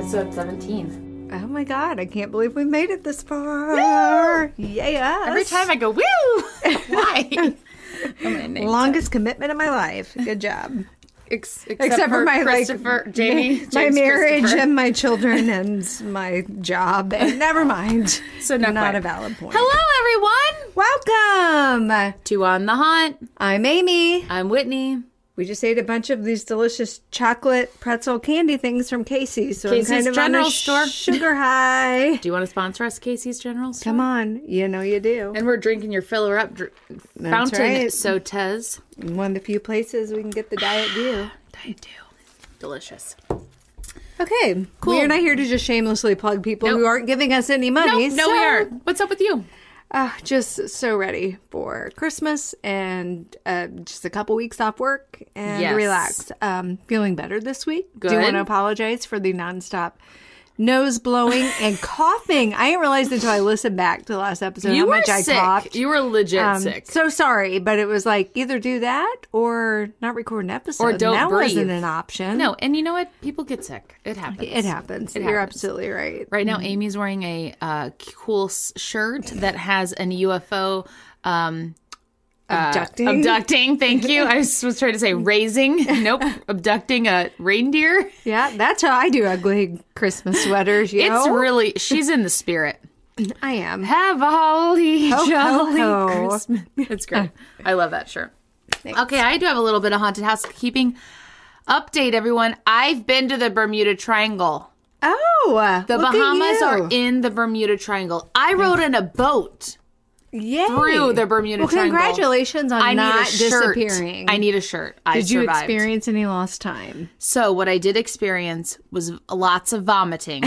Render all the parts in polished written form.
episode 17. Oh my God, I can't believe we made it this far. Yeah. Every time I go, woo! Why? Longest commitment of my life. Good job. Except for my Christopher, Jamie, my marriage and my children and my job. And never mind. So not a valid point. Hello, everyone. Welcome to On the Hunt. I'm Amy. I'm Whitney. We just ate a bunch of these delicious chocolate pretzel candy things from Casey's. So Casey's I'm kind of General on a Store. Sugar high. Do you want to sponsor us, Casey's General Store? Come on. You know you do. And we're drinking your filler up fountain right. sotes. One of the few places we can get the Diet Dew. Diet Dew. Delicious. Okay. Cool. We're not here to just shamelessly plug people who aren't giving us any money. No, we aren't. What's up with you? Just so ready for Christmas and just a couple weeks off work and relax. Feeling better this week. Good. Do want to apologize for the nonstop nose blowing and coughing. I didn't realize until I listened back to the last episode how much I coughed. You were legit sick. So sorry, but it was like either do that or not record an episode. Or don't that breathe. wasn't an option. No, and you know what? People get sick. It happens. It happens. You're absolutely right. Right now, Amy's wearing a cool shirt that has an UFO abducting. Thank you. I was trying to say raising. Nope. Abducting a reindeer. Yeah, that's how I do ugly Christmas sweaters. It's really, she's in the spirit. I am. Have a holly jolly ho. Christmas. It's great. I love that shirt. Thanks. Okay, I do have a little bit of haunted housekeeping update, everyone. I've been to the Bermuda Triangle. Oh, The Bahamas are in the Bermuda Triangle. I rode in a boat. Yay. Through the Bermuda Triangle. Congratulations on not disappearing. I need a shirt. Did you experience any lost time? So what I did experience was lots of vomiting.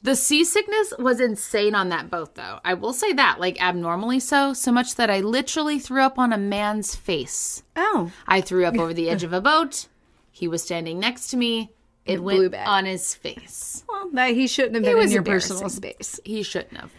The seasickness was insane on that boat, though. I will say that, like abnormally so much that I literally threw up on a man's face. Oh. I threw up over the edge of a boat. He was standing next to me. It went on his face. Well, he shouldn't have been in your personal space. He shouldn't have.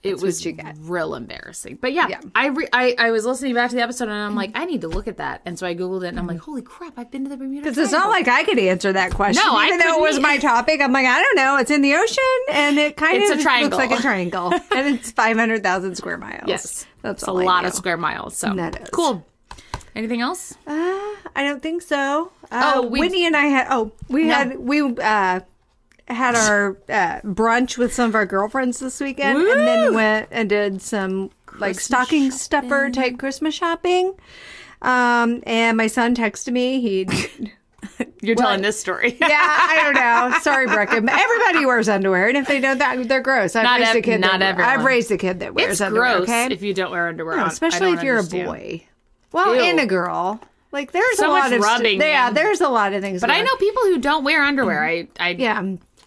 It was real embarrassing. But yeah. I was listening back to the episode and I'm like, I need to look at that. And so I Googled it and I'm like, holy crap, I've been to the Bermuda Triangle. Because it's not like I could answer that question. No, even though it was my topic, I'm like, I don't know. It's in the ocean and it it's a triangle. looks like a triangle. And it's 500,000 square miles. Yes. That's a lot of square miles. So cool. Anything else? I don't think so. We Whitney and I had our brunch with some of our girlfriends this weekend. Woo! And then went and did some Christmas stocking stuffer type Christmas shopping. And my son texted me. You're telling this story. Yeah, I don't know. Sorry, Brooke. Everybody wears underwear, and if they don't, they're gross. I've raised a kid that wears underwear. It's gross if you don't wear underwear. No, especially if you're a boy. Well, Ew. and a girl. Like there's so a lot much of rubbing. there's a lot of things. But I know people who don't wear underwear.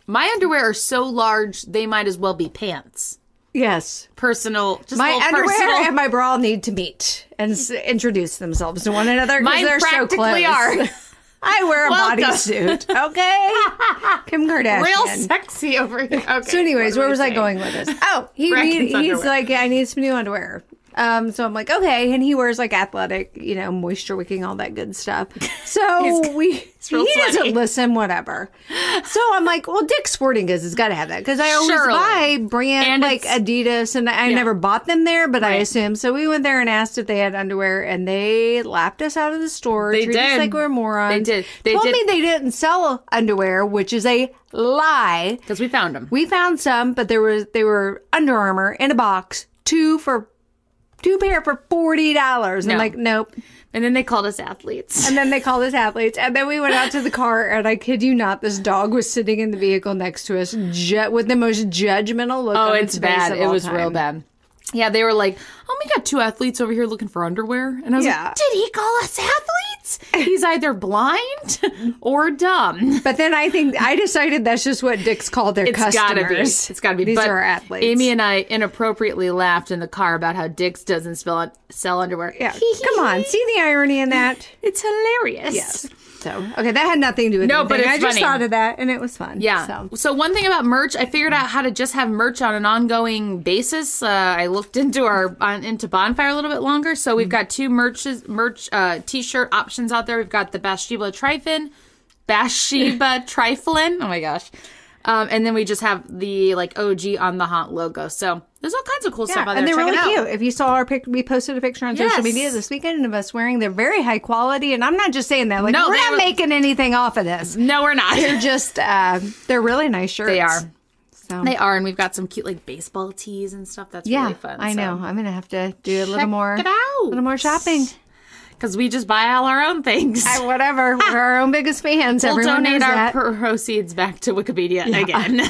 My underwear are so large they might as well be pants. Yes, personal. Just my underwear and my bra need to meet and introduce themselves to one another because they're so close. Are. I wear a bodysuit. Okay, Kim Kardashian, real sexy over here. Okay. So, anyways, where was I going with this? Oh, he's like, I need some new underwear. So I'm like, okay. And he wears like athletic, moisture wicking, all that good stuff. So he doesn't listen, whatever. So I'm like, well, Dick's Sporting Goods has got to have that. Cause I always buy brand and like Adidas and I never bought them there, but I assume. So we went there and asked if they had underwear and they laughed us out of the store. They treated us like we were morons. They told me they didn't sell underwear, which is a lie. Cause we found them. We found some, but they were Under Armour in a box, two pair for $40. And like, nope. And then they called us athletes. And then we went out to the car, and I kid you not, this dog was sitting in the vehicle next to us with the most judgmental look on its face. Oh, it's bad. It was real bad. Yeah, they were like, we got two athletes over here looking for underwear. And I was like, did he call us athletes? He's either blind or dumb. But then I decided that's just what Dick's called their customers. It's gotta be. These are our athletes. Amy and I inappropriately laughed in the car about how Dick's doesn't sell underwear. Yeah, come on. See the irony in that? It's hilarious. Yes. So, okay, that had nothing to do with anything. But it's I just thought of that, and it was fun. Yeah. So one thing about merch, I figured out how to just have merch on an ongoing basis. I looked into into Bonfire a little bit longer. So we've got two merch t-shirt options out there. We've got the Bathsheba Triflin. Oh my gosh. And then we just have the like OG On the Haunt logo. So there's all kinds of cool stuff out there. And they're Check really it out. cute. If you saw our we posted a picture on social media this weekend of us wearing. They're very high quality, and I'm not just saying that. Like, we're not making anything off of this. No, we're not. They're just they're really nice shirts. They are. So. They are, and we've got some cute like baseball tees and stuff. That's really fun. I know. I'm gonna have to do a little more. Check it out. A little more shopping. Because we just buy all our own things. Whatever. We're our own biggest fans. We'll Everyone donate knows our that. proceeds back to Wikipedia again.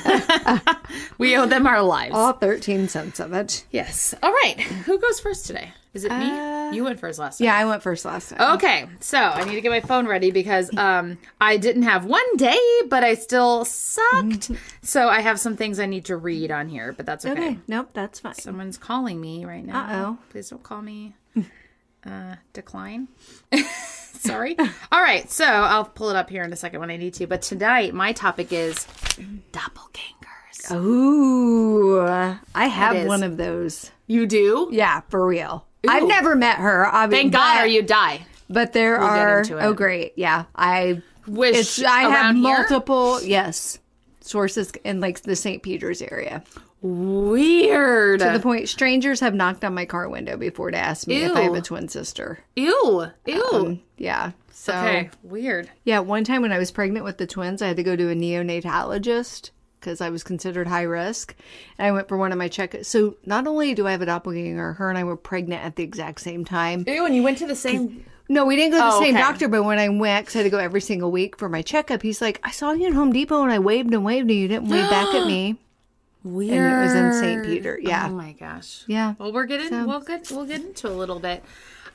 We owe them our lives. All 13 cents of it. Yes. All right. Who goes first today? Is it me? You went first last time. Yeah, I went first last time. Okay. So I need to get my phone ready because I didn't have one day, but I still sucked. So I have some things I need to read on here, but that's okay. Nope, that's fine. Someone's calling me right now. Uh-oh. Please don't call me. Decline. Sorry. All right. So I'll pull it up here in a second when I need to. But tonight, my topic is doppelgangers. Ooh, I have one of those. You do? Yeah, for real. Ooh. I've never met her. Thank God, or you die. But there are. Oh, great. Yeah, I have multiple. Here? Yes, sources in like the St. Peter's area. Weird. To the point, strangers have knocked on my car window before to ask me if I have a twin sister. Ew. Yeah. So, okay. Weird. Yeah. One time when I was pregnant with the twins, I had to go to a neonatologist because I was considered high risk. And I went for one of my checkups. So not only do I have a doppelganger, her and I were pregnant at the exact same time. Ew, and you went to the same... No, we didn't go to the same doctor, but when I went, because I had to go every single week for my checkup, he's like, I saw you in Home Depot and I waved and you didn't wave back at me. Weird. And it was in St. Peter. Yeah. Oh my gosh. Yeah. Well, we'll get into a little bit.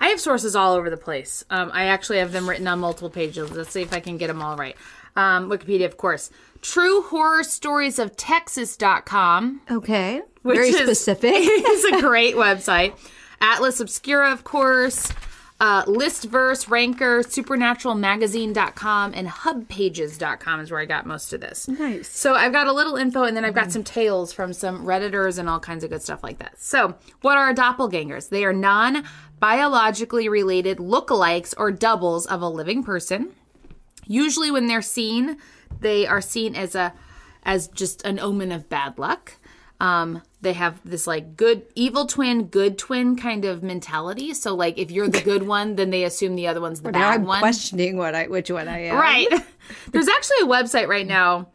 I have sources all over the place. I actually have them written on multiple pages. Let's see if I can get them all right. Wikipedia, of course. TrueHorrorStoriesOfTexas.com. Okay. Very specific. It's a great website. Atlas Obscura, of course. Listverse, Ranker, SupernaturalMagazine.com, and HubPages.com is where I got most of this. Nice. So I've got a little info, and then I've got some tales from some Redditors and all kinds of good stuff like that. So what are doppelgangers? They are non-biologically related lookalikes or doubles of a living person. Usually when they're seen, they are seen as just an omen of bad luck. They have this like evil twin, good twin kind of mentality. So like if you're the good one, then they assume the other one's the bad one. I'm questioning which one I am. Right. There's actually a website right now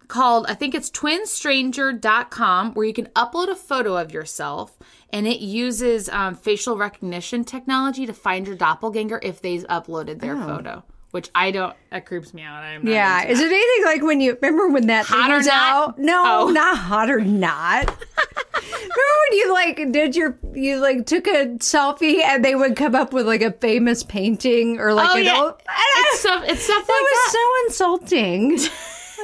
called, I think it's twinstranger.com, where you can upload a photo of yourself, and it uses facial recognition technology to find your doppelganger if they've uploaded their photo. Which that creeps me out. I'm not into Is it anything like when you remember when that Hot thing or was Not? out? No, not Hot or Not. Remember when you like you took a selfie and they would come up with like a famous painting or like it's stuff like that. Was so insulting.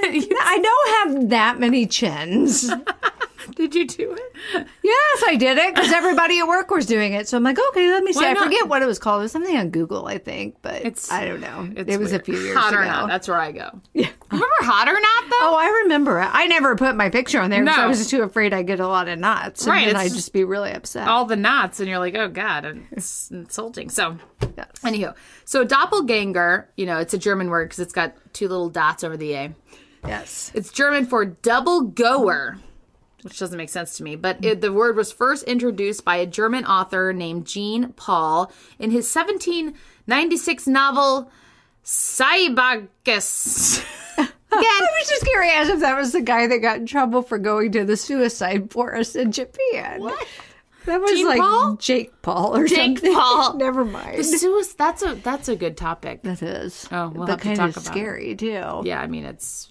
I don't have that many chins. Did you do it? Yes, I did it because everybody at work was doing it. So I'm like, okay, let me see. I not? forget what it was called. It was something on Google, I think, but I don't know. It was weird. A few years Hot ago. or Not. That's where I go. Yeah. Remember Hot or Not, though? Oh, I remember it. I never put my picture on there because I was too afraid I'd get a lot of knots. And then I'd just be really upset. All the knots, and you're like, oh, God, it's insulting. So, anywho. So, doppelganger, it's a German word because it's got two little dots over the A. Yes. It's German for double goer, which doesn't make sense to me. But the word was first introduced by a German author named Jean Paul in his 1796 novel, Seibachus. I was just curious if that was the guy that got in trouble for going to the suicide forest in Japan. What? That was Jean like Paul? Jake Paul or something. Jake Paul. Never mind. That's a good topic. That is. Oh, we'll but have to kind talk of about scary too. Yeah, I mean it's.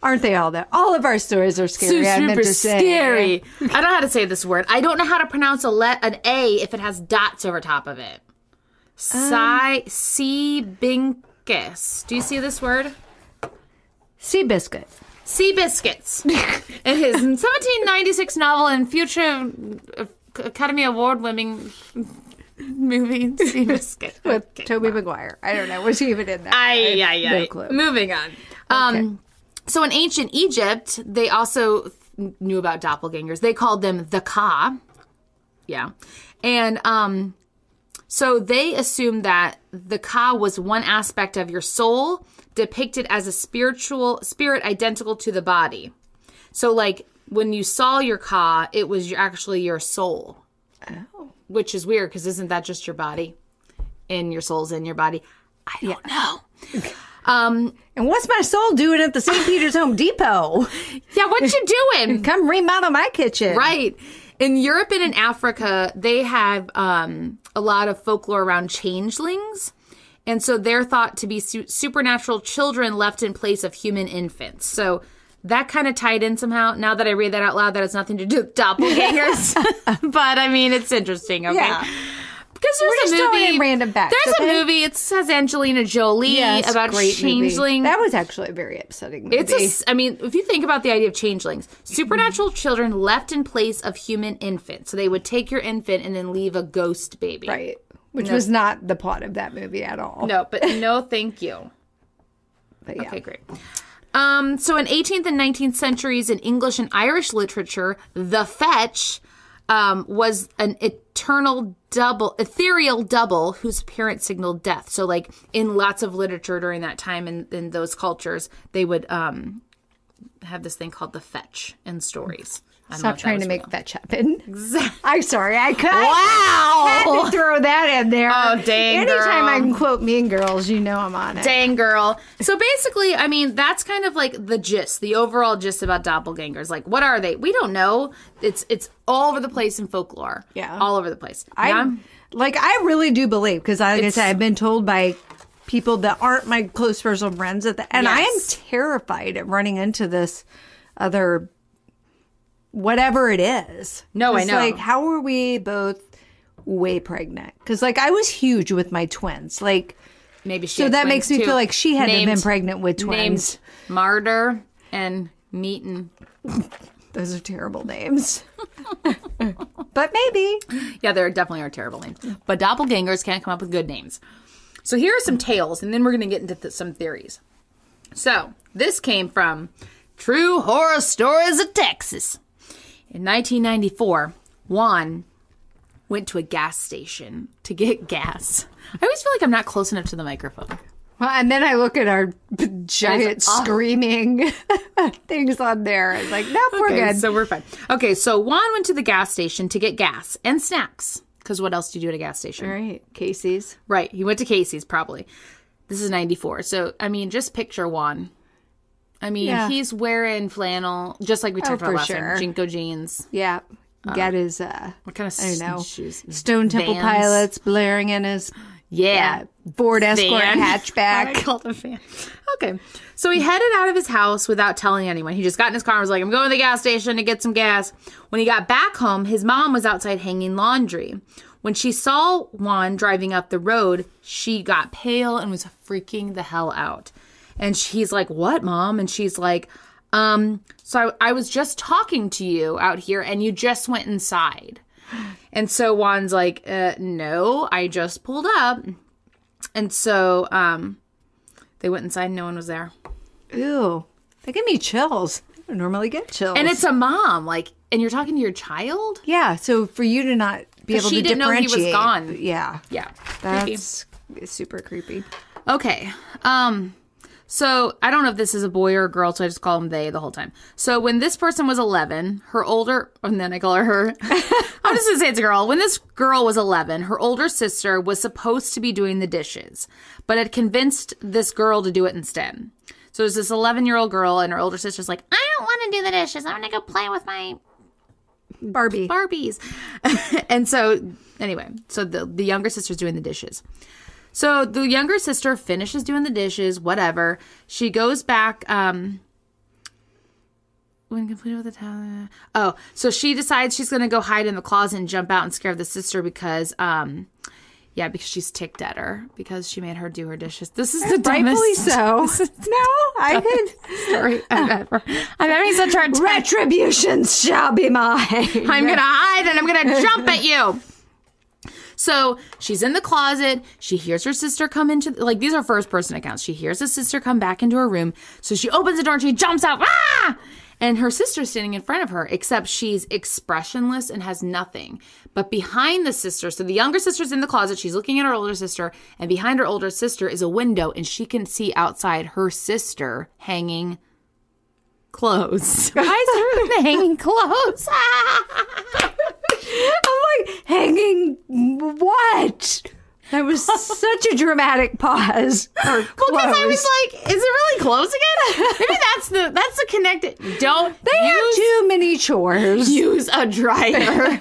Aren't they all that? All of our stories are scary. I meant to say. Scary. I don't know how to say this word. I don't know how to pronounce an A if it has dots over top of it. Seabinkus. Do you see this word? Seabiscuit. Seabiscuits. In his 1796 novel and future Academy Award-winning movie, Seabiscuit. With Tobey Maguire. I don't know. Was he even in that? No clue. Moving on. Okay. So in ancient Egypt, they also knew about doppelgangers. They called them the Ka. Yeah. And So they assumed that the ka was one aspect of your soul depicted as a spirit identical to the body. So like when you saw your ka, it was actually your soul. Oh. Which is weird because isn't that just your body? And your soul's in your body? I don't know. And what's my soul doing at the St. Peter's Home Depot? Yeah, what you doing? Come remodel my kitchen. Right. In Europe and in Africa, they have a lot of folklore around changelings. And so they're thought to be supernatural children left in place of human infants. So that kind of tied in somehow. Now that I read that out loud, that has nothing to do with doppelgangers. But, I mean, it's interesting, okay? Yeah. Because there's a movie. Random facts, there's a movie. It has Angelina Jolie about changeling. That was actually a very upsetting movie. I mean, if you think about the idea of changelings, supernatural children left in place of human infants. So they would take your infant and then leave a ghost baby. Right. Which was not the plot of that movie at all. No, but no, thank you. But yeah. Okay, great. So in 18th and 19th centuries in English and Irish literature, the fetch was an ethereal double whose appearance signaled death. So like in lots of literature during that time in those cultures, they would have this thing called the fetch in stories. Stop trying to make fetch happen. Exactly. I'm sorry, I could. Wow! Had to throw that in there. Oh, dang, Anytime girl. I can quote Mean Girls, you know I'm on it. Dang, girl. So basically, I mean, that's kind of like the gist, the overall gist about doppelgangers. Like, what are they? We don't know. It's all over the place in folklore. Yeah. All over the place. I really do believe, because like I said, I've been told by people that aren't my close personal friends, and I am terrified of running into this other whatever it is. No, I know. Like, how are we both way pregnant? Because, like, I was huge with my twins. Like, maybe she so had that twins, makes me too. feel like she had to have been pregnant with twins. Named Martyr and Meaton. Those are terrible names. But maybe. Yeah, there definitely are terrible names. But doppelgangers can't come up with good names. So here are some tales, and then we're going to get into some theories. So this came from True Horror Stories of Texas. In 1994, Juan went to a gas station to get gas. I always feel like I'm not close enough to the microphone. Well, and then I look at our giant screaming things on there. It's like, nope, we're good. So we're fine. Okay, so Juan went to the gas station to get gas and snacks. Because what else do you do at a gas station? All right, Casey's. Right, he went to Casey's probably. This is 94. So, I mean, just picture Juan. I mean, he's wearing flannel, just like we talked about last time. Jinko jeans. Yeah. Got his, what kind of I don't know, shoes? Stone Temple Vans. Pilots blaring in his Ford Escort hatchback. I called a van. Okay. So he headed out of his house without telling anyone. He just got in his car and was like, I'm going to the gas station to get some gas. When he got back home, his mom was outside hanging laundry. When she saw Juan driving up the road, she got pale and was freaking the hell out. And he's like, what, Mom? And she's like, so I was just talking to you out here and you just went inside. And so Juan's like, no, I just pulled up. And so they went inside and no one was there. Ew. They give me chills. I don't normally get chills. And it's a mom, like, and you're talking to your child? Yeah, so for you to not be able to differentiate. She didn't know he was gone. Yeah. Yeah. That's super creepy. Okay. So I don't know if this is a boy or a girl, so I just call them they the whole time. So when this person was 11, and then I call her. I'm just going to say it's a girl. When this girl was 11, her older sister was supposed to be doing the dishes, but had convinced this girl to do it instead. So there's this 11-year-old girl, and her older sister's like, I don't want to do the dishes. I want to go play with my Barbies. And so, anyway, so the younger sister's doing the dishes. So the younger sister finishes doing the dishes, whatever. She goes back, when completed with the towel. Oh, so she decides she's going to go hide in the closet and jump out and scare the sister because, because she's ticked at her because she made her do her dishes. This is the dumbest. Rightfully so. No, I could. Story I've ever. I'm having such a hard time. Retribution shall be mine. I'm going to hide and I'm going to jump at you. So she's in the closet. She hears her sister come into, like, these are first person accounts. She hears her sister come back into her room. So she opens the door and she jumps out. Ah! And her sister's standing in front of her, except she's expressionless and has nothing. But behind the sister, so the younger sister's in the closet, she's looking at her older sister, and behind her older sister is a window, and she can see outside her sister hanging clothes. Why is her hanging clothes? I'm like, hanging what? That was such a dramatic pause. Well, because I was like, is it really clothes again? Maybe that's the connected. They have too many chores. Use a dryer. They don't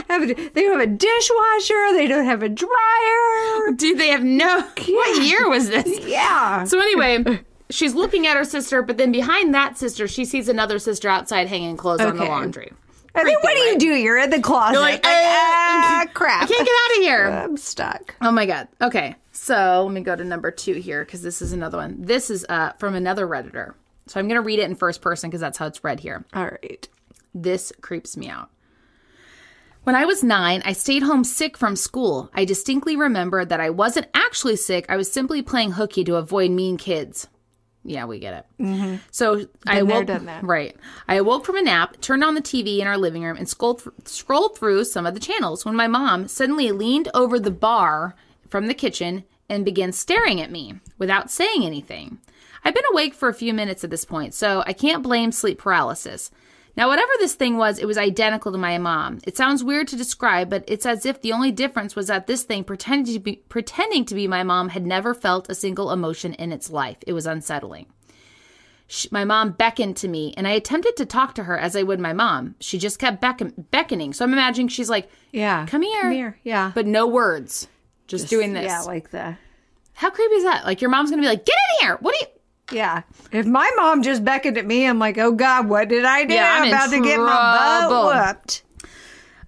have a dishwasher. They don't have a dryer. Dude, they have no... What year was this? Yeah. So anyway, she's looking at her sister, but then behind that sister, she sees another sister outside hanging clothes on the laundry. I mean, what do you do? You're in the closet. You're like, crap. I can't get out of here. I'm stuck. Oh, my God. Okay. So let me go to number 2 here because this is another one. This is from another Redditor. So I'm going to read it in first person because that's how it's read here. All right. This creeps me out. When I was 9, I stayed home sick from school. I distinctly remember that I wasn't actually sick. I was simply playing hooky to avoid mean kids. Yeah, we get it. Mm-hmm. So I awoke. Done that. Right. I awoke from a nap, turned on the TV in our living room, and scrolled through some of the channels when my mom suddenly leaned over the bar from the kitchen and began staring at me without saying anything. I've been awake for a few minutes at this point, so I can't blame sleep paralysis. Now, whatever this thing was, it was identical to my mom. It sounds weird to describe, but it's as if the only difference was that this thing pretending to be my mom had never felt a single emotion in its life. It was unsettling. My mom beckoned to me, and I attempted to talk to her as I would my mom. She just kept beckoning. So I'm imagining she's like, "Yeah, come here. Come here." Yeah. But no words. Just doing this. Yeah, like the... How creepy is that? Like your mom's going to be like, get in here. What are you... Yeah. If my mom just beckoned at me, I'm like, oh, God, what did I do? Yeah, I'm about to get my butt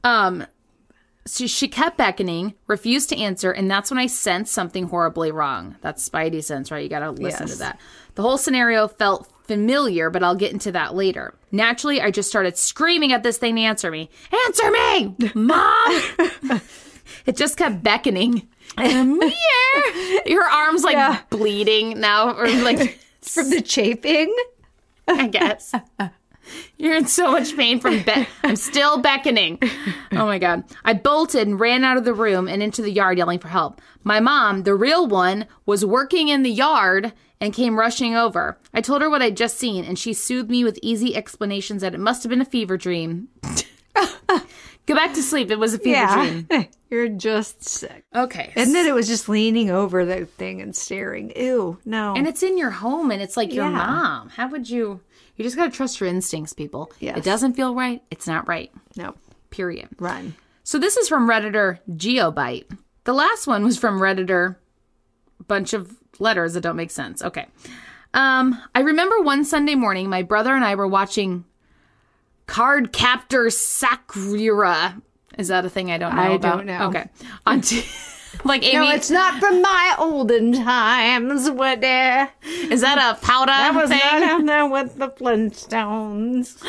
whooped. So she kept beckoning, refused to answer, and that's when I sensed something horribly wrong. That's Spidey sense, right? You got to listen to that. The whole scenario felt familiar, but I'll get into that later. Naturally, I just started screaming at this thing to answer me. Answer me! Mom! It just kept beckoning. And I'm here. Her arm's like bleeding now, or like... From the chafing? I guess. You're in so much pain from I'm still beckoning. Oh my God. I bolted and ran out of the room and into the yard yelling for help. My mom, the real one, was working in the yard and came rushing over. I told her what I'd just seen, and she soothed me with easy explanations that it must have been a fever dream. Go back to sleep. It was a fever dream. You're just sick. Okay. And then it was just leaning over the thing and staring. Ew, no. And it's in your home, and it's like your mom. How would you... You just got to trust your instincts, people. Yes. It doesn't feel right. It's not right. No. Period. Run. So this is from Redditor Geobite. The last one was from Redditor bunch of letters that don't make sense. Okay. I remember one Sunday morning, my brother and I were watching Card Captor Sakura. Is that a thing I don't know about? I don't know. Okay. Like Amy. No, it's not from my olden times. What? Is that a powder That was thing? not on there with the Flintstones.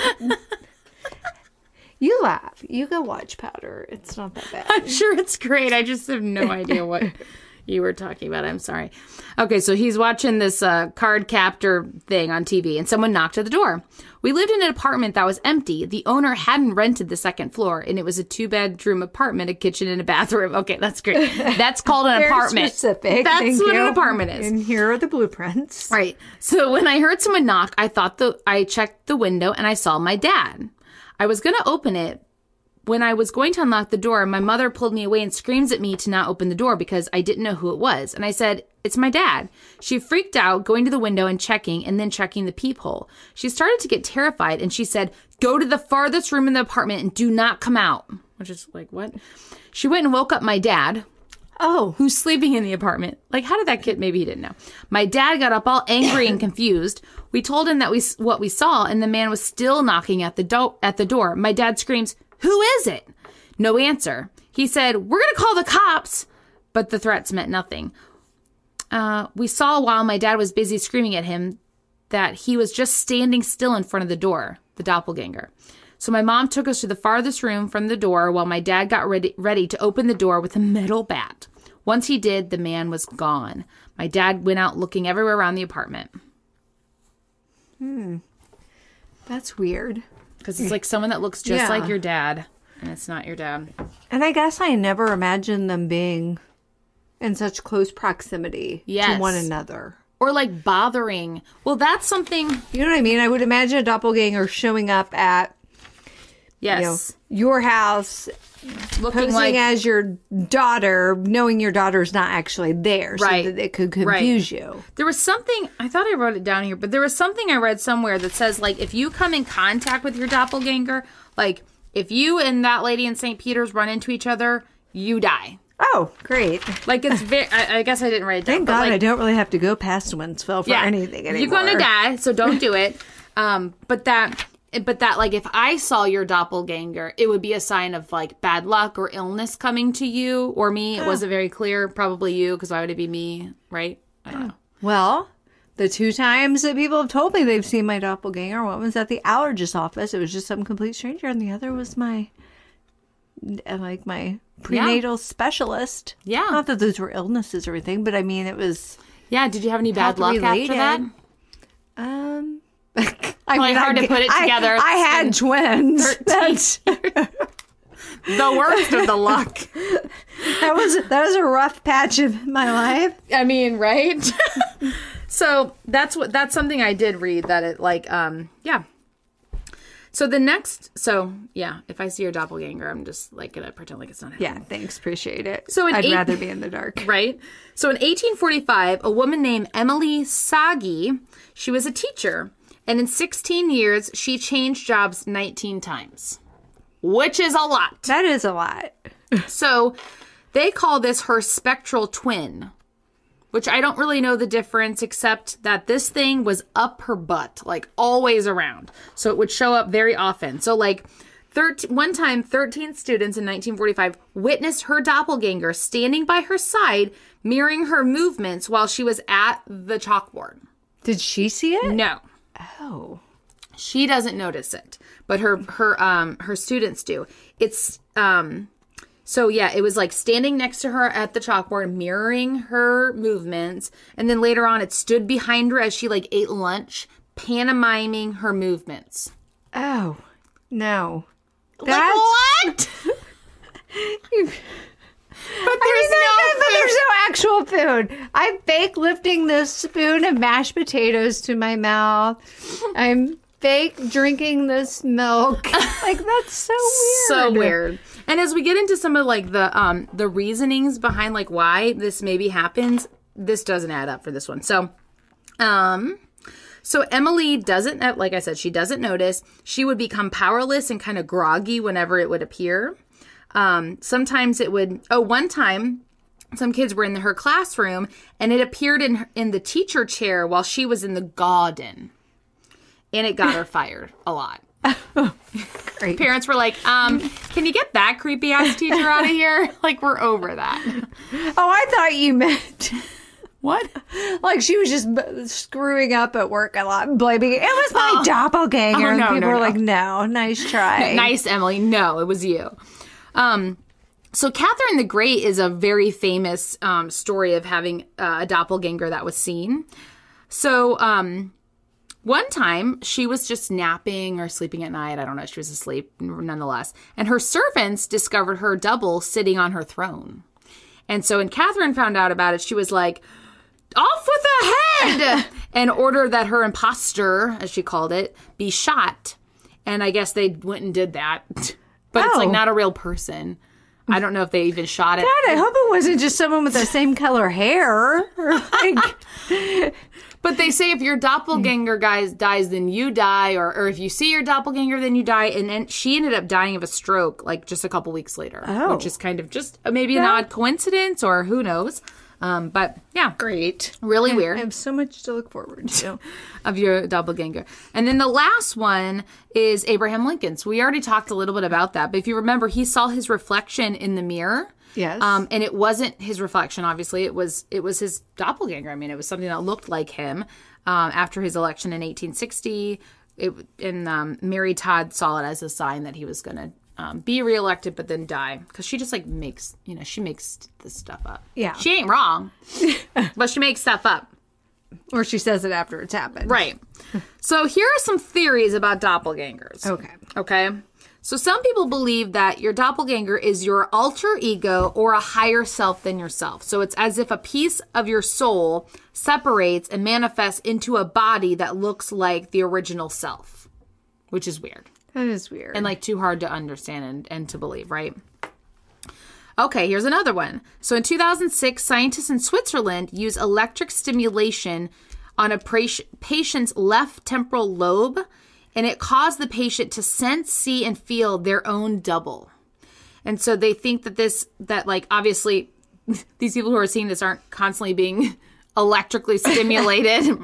You laugh. You go watch Powder. It's not that bad. I'm sure it's great. I just have no idea what you were talking about. I'm sorry. Okay, so he's watching this Card Captor thing on TV, and someone knocked at the door. We lived in an apartment that was empty. The owner hadn't rented the second floor, and it was a 2-bedroom apartment, a kitchen, and a bathroom. Okay, that's great. That's called an apartment. Specific. That's what an apartment is. And here are the blueprints. Right. So when I heard someone knock, I checked the window, and I saw my dad. I was going to open it. When I was going to unlock the door, my mother pulled me away and screams at me to not open the door because I didn't know who it was. And I said, "It's my dad." She freaked out, going to the window and then checking the peephole. She started to get terrified, and she said, "Go to the farthest room in the apartment and do not come out." Which is like, what? She went and woke up my dad. Oh. Who's sleeping in the apartment. Like, how did that kid? Maybe he didn't know. My dad got up all angry and confused. We told him that what we saw, and the man was still knocking at the door. My dad screams, "Who is it?" No answer. He said, "We're going to call the cops." But the threats meant nothing. We saw while my dad was busy screaming at him that he was just standing still in front of the door, the doppelganger. So my mom took us to the farthest room from the door while my dad got ready to open the door with a metal bat. Once he did, the man was gone. My dad went out looking everywhere around the apartment. That's weird. Because it's like someone that looks just like your dad, and it's not your dad. And I guess I never imagined them being in such close proximity to one another. Or like bothering. Well, that's something. You know what I mean? I would imagine a doppelganger showing up at your house, looking posing as your daughter, knowing your daughter's not actually there, so that it could confuse you. There was something, I thought I wrote it down here, but there was something I read somewhere that says, like, if you come in contact with your doppelganger, like, if you and that lady in St. Peter's run into each other, you die. Oh, great. Like, it's very, I guess I didn't write it down. Thank God I don't really have to go past Wentzville for anything anymore. You're going to die, so don't do it. But that, like, if I saw your doppelganger, it would be a sign of, like, bad luck or illness coming to you or me. It wasn't very clear. Probably you, because why would it be me, right? I don't know. Well, the 2 times that people have told me they've seen my doppelganger, one was at the allergist office. It was just some complete stranger, and the other was my prenatal specialist. Yeah. Not that those were illnesses or anything, but I mean, it was... Yeah, did you have any bad luck after that? Hard to put it together. I had twins. That's the worst of the luck. That was a rough patch of my life. I mean, right? So that's something I did read that it like So if I see your doppelganger, I'm just like gonna pretend like it's not happening. Yeah, thanks, appreciate it. So I'd rather be in the dark. Right? So in 1845, a woman named Emily Sagi, she was a teacher. And in 16 years, she changed jobs 19 times, which is a lot. That is a lot. So they call this her spectral twin, which I don't really know the difference, except that this thing was up her butt, like always around. So it would show up very often. So like one time, 13 students in 1945 witnessed her doppelganger standing by her side, mirroring her movements while she was at the chalkboard. Did she see it? No. Oh. She doesn't notice it, but her students do. It's so yeah, it was like standing next to her at the chalkboard, mirroring her movements, and then later on it stood behind her as she like ate lunch, pantomiming her movements. Oh. No. Like what? But there's no actual food. I'm fake lifting this spoon of mashed potatoes to my mouth. I'm fake drinking this milk. Like, that's so weird. So weird. And as we get into some of like the reasonings behind like why this maybe happens, this doesn't add up for this one. So Emily doesn't, like I said, she doesn't notice. She would become powerless and kind of groggy whenever it would appear. Sometimes it would, one time some kids were in her classroom and it appeared in the teacher chair while she was in the garden, and it got her fired a lot. Great. Parents were like, can you get that creepy ass teacher out of here? Like, we're over that. Oh, I thought you meant... What? Like she was just screwing up at work a lot, blaming it. It was my doppelganger. Oh, no, and people were no. like, no, nice try. Nice, Emily. No, it was you. So Catherine the Great is a very famous story of having a doppelganger that was seen. So one time she was just napping or sleeping at night. I don't know. She was asleep nonetheless. And her servants discovered her double sitting on her throne. And so when Catherine found out about it, she was like, off with the head! And ordered that her imposter, as she called it, be shot. And I guess they went and did that. But it's like not a real person. I don't know if they even shot it. God, I hope it wasn't just someone with the same color hair. But they say if your doppelganger dies, then you die. Or if you see your doppelganger, then you die. And then she ended up dying of a stroke like just a couple weeks later. Oh. Which is kind of just maybe an odd coincidence or who knows. But yeah. Great. Really weird. I have so much to look forward to. Of your doppelganger. And then the last one is Abraham Lincoln. So we already talked a little bit about that. But if you remember, he saw his reflection in the mirror. Yes. And it wasn't his reflection, obviously. It was his doppelganger. I mean, it was something that looked like him. After his election in 1860, Mary Todd saw it as a sign that he was going to be reelected, but then die. Because she just like she makes this stuff up. Yeah. She ain't wrong, but she makes stuff up. Or she says it after it's happened. Right. So here are some theories about doppelgangers. Okay. So some people believe that your doppelganger is your alter ego or a higher self than yourself. So it's as if a piece of your soul separates and manifests into a body that looks like the original self, which is weird. That is weird. And like too hard to understand and to believe, right? Okay, here's another one. So in 2006, scientists in Switzerland used electric stimulation on a patient's left temporal lobe, and it caused the patient to sense, see, and feel their own double. And so they think that like obviously these people who are seeing this aren't constantly being electrically stimulated,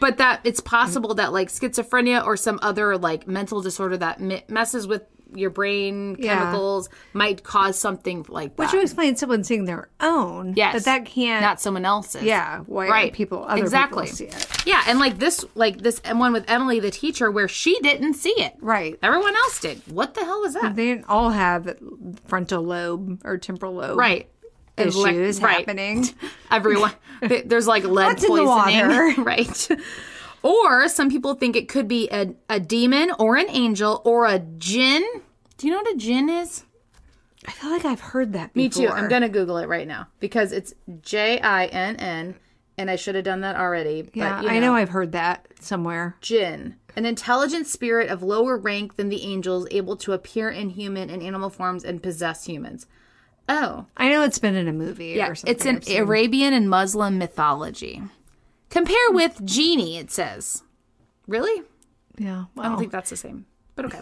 but that it's possible that like schizophrenia or some other like mental disorder that messes with your brain chemicals might cause something like that. Which would explain someone seeing their own. Yes. But that can't. Not someone else's. Yeah. Why right. Other people see it. Yeah. And like this one with Emily, the teacher, where she didn't see it. Right. Everyone else did. What the hell was that? They didn't all have frontal lobe or temporal lobe. Right. Issues happening. Everyone. There's like lead What's poisoning. In the water? Right. Or some people think it could be a demon or an angel or a jinn. Do you know what a jinn is? I feel like I've heard that before. Me too. I'm going to Google it right now because it's Jinn, and I should have done that already. Yeah, but, I know I've heard that somewhere. Jinn, an intelligent spirit of lower rank than the angels, able to appear in human and animal forms and possess humans. Oh. I know it's been in a movie or something. It's in Arabian and Muslim mythology. Compare with genie, it says. Really? Yeah. Well, I don't think that's the same, but okay.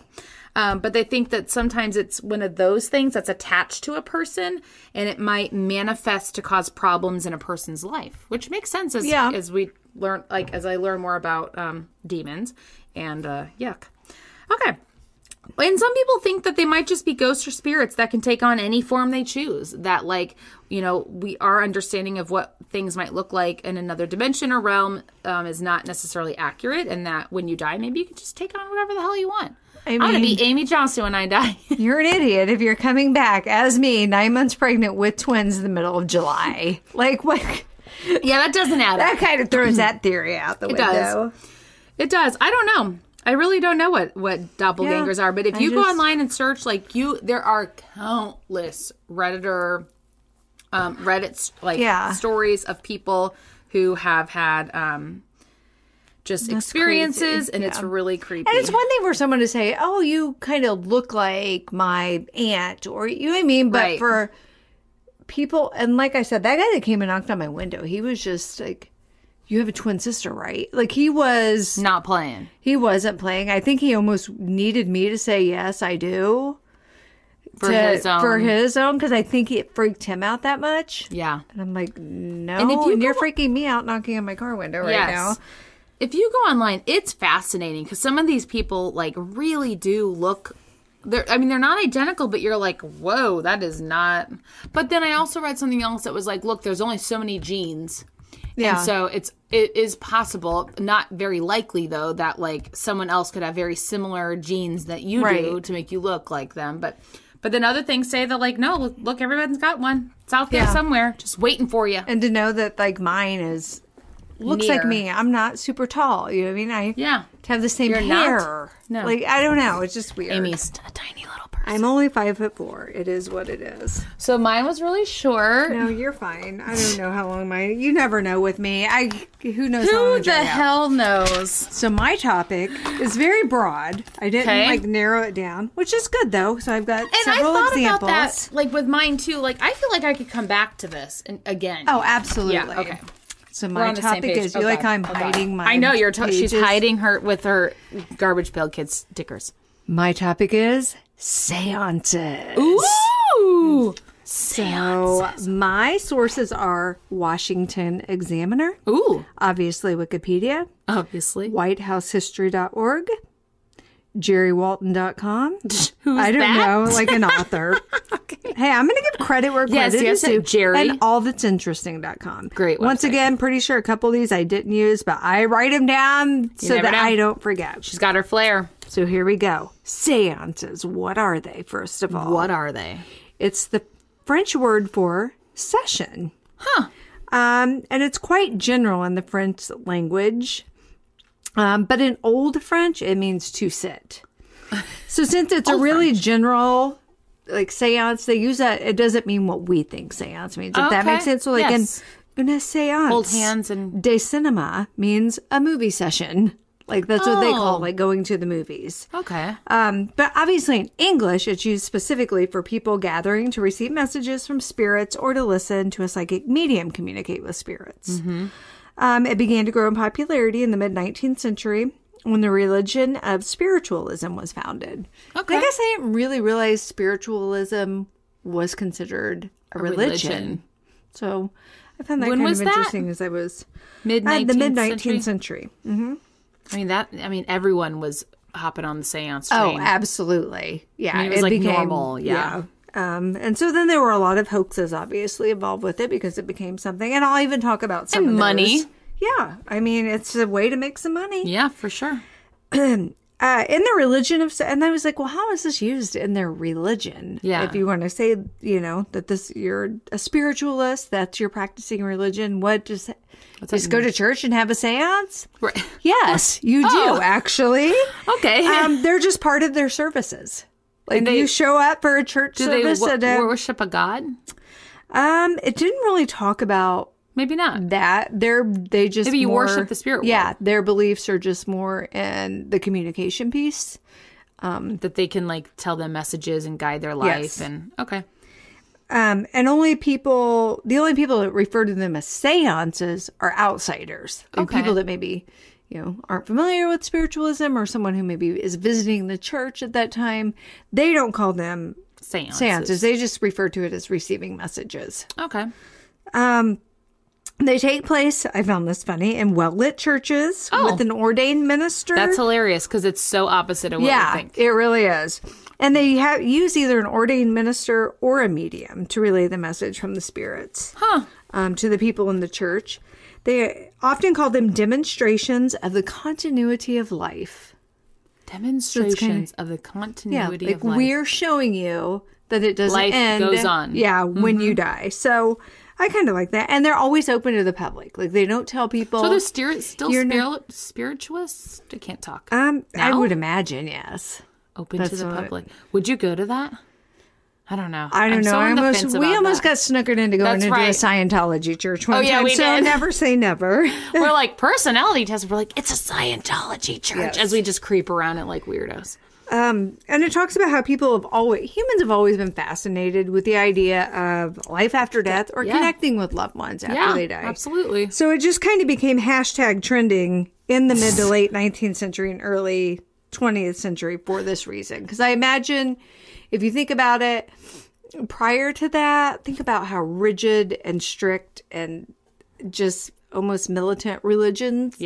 But they think that sometimes it's one of those things that's attached to a person, and it might manifest to cause problems in a person's life, which makes sense as we learn, like as I learn more about demons and yuck. Okay. And some people think that they might just be ghosts or spirits that can take on any form they choose. That, like, you know, our understanding of what things might look like in another dimension or realm is not necessarily accurate. And that when you die, maybe you can just take on whatever the hell you want. I'm going to be Amy Johnson when I die. You're an idiot if you're coming back as me, 9 months pregnant with twins in the middle of July. Like, what? Yeah, that doesn't add up. That kind of throws that theory out the window. It does. I don't know. I really don't know what doppelgangers are, but if you go online and search, like there are countless Reddit stories of people who have had just experiences, and it's really creepy. And it's one thing for someone to say, "Oh, you kind of look like my aunt," or you know what I mean, but for people, and like I said, that guy that came and knocked on my window, he was just like, you have a twin sister, right? Like, he was not playing. He wasn't playing. I think he almost needed me to say, yes, I do. For his own, because I think it freaked him out that much. Yeah. And I'm like, no. And you're freaking me out knocking on my car window right now. If you go online, it's fascinating because some of these people, like, really do look... they're not identical, but you're like, whoa, that is not... But then I also read something else that was like, look, there's only so many genes. Yeah. And so it is possible, not very likely though, that like someone else could have very similar genes that you do to make you look like them. But then other things say that like, no, look, everyone's got one. It's out there somewhere, just waiting for you. And to know that like mine looks like me. I'm not super tall. You know what I mean? I have the same hair. Not. No. Like, I don't know. It's just weird. Amy's a tiny little person. I'm only 5'4". It is what it is. So mine was really short. No, you're fine. I don't know how long mine... You never know with me. Who knows how long Who the hell knows? So my topic is very broad. I didn't narrow it down, which is good though. So I've got several examples. About that, like with mine too. Like I feel like I could come back to this again. Oh, absolutely. Yeah. Okay. So my topic is I'm hiding my... I know she's hiding her garbage pail kid stickers. My topic is seances. Ooh! Seances. So my sources are Washington Examiner. Ooh. Obviously Wikipedia. Obviously. WhiteHouseHistory.org. JerryWalton.com. Who's I don't that? know, like an author. Okay. Hey, I'm going to give credit where credit is due. Jerry. And allthat'sinteresting.com. Great website. Once again, pretty sure a couple of these I didn't use, but I write them down so that I don't forget. She's got her flair. So here we go. Seances. What are they, first of all? What are they? It's the French word for session. Huh. And it's quite general in the French language. But in Old French, it means to sit. So since it's a really general, like, seance, they use that. It doesn't mean what we think seance means, if that makes sense. So, like, in une séance, hold hands and de cinéma means a movie session. Like, that's what they call, like, going to the movies. Okay. But obviously in English, it's used specifically for people gathering to receive messages from spirits or to listen to a psychic medium communicate with spirits. Mm-hmm. It began to grow in popularity in the mid-19th century when the religion of spiritualism was founded. Okay. I guess I didn't really realize spiritualism was considered a religion. So I found that kind of interesting as I was... The mid-19th century. Mm-hmm. I mean, everyone was hopping on the seance train. Oh, absolutely. Yeah. I mean, it was became, normal. Yeah. And so then there were a lot of hoaxes obviously involved with it because it became something. And I'll even talk about some of money. Those. Yeah. I mean, it's a way to make some money. Yeah, for sure. In the religion of... And I was like, well, how is this used in their religion? Yeah. If you want to say, that you're a spiritualist, that's your practicing religion, what does... Just go to church and have a seance? Right. Yes, you do, actually. Okay. They're just part of their services. Like, you show up for a church service. Do they worship a god? It didn't really talk about... Maybe not. That. They just Maybe you worship the spirit world. Yeah, their beliefs are just more in the communication piece. That they can, like, tell them messages and guide their life. Yes. And okay. And the only people that refer to them as seances are outsiders. Like people that maybe, aren't familiar with spiritualism or someone who maybe is visiting the church at that time. They don't call them seances. They just refer to it as receiving messages. Okay. They take place, I found this funny, in well-lit churches with an ordained minister. That's hilarious because it's so opposite of what we think. Yeah, it really is. And they use either an ordained minister or a medium to relay the message from the spirits to the people in the church. They often call them demonstrations of the continuity of life. Demonstrations of the continuity of life. We're showing you that it doesn't end. Life goes on. Yeah, when you die. So I kind of like that. And they're always open to the public. Like, they don't tell people. So they're still spiritualists? I can't talk. I would imagine, yes. Open to the public. Would you go to that? I don't know. I don't know. We almost got snookered into going into a Scientology church one time. We did. Never say never. We're like, personality tests. We're like, it's a Scientology church. As we just creep around it like weirdos. And it talks about how humans have always been fascinated with the idea of life after death or connecting with loved ones after they die. Absolutely. So it just kind of became hashtag trending in the mid to late 19th century and early 20th century for this reason. Because I imagine if you think about it, prior to that, think about how rigid and strict and just almost militant religions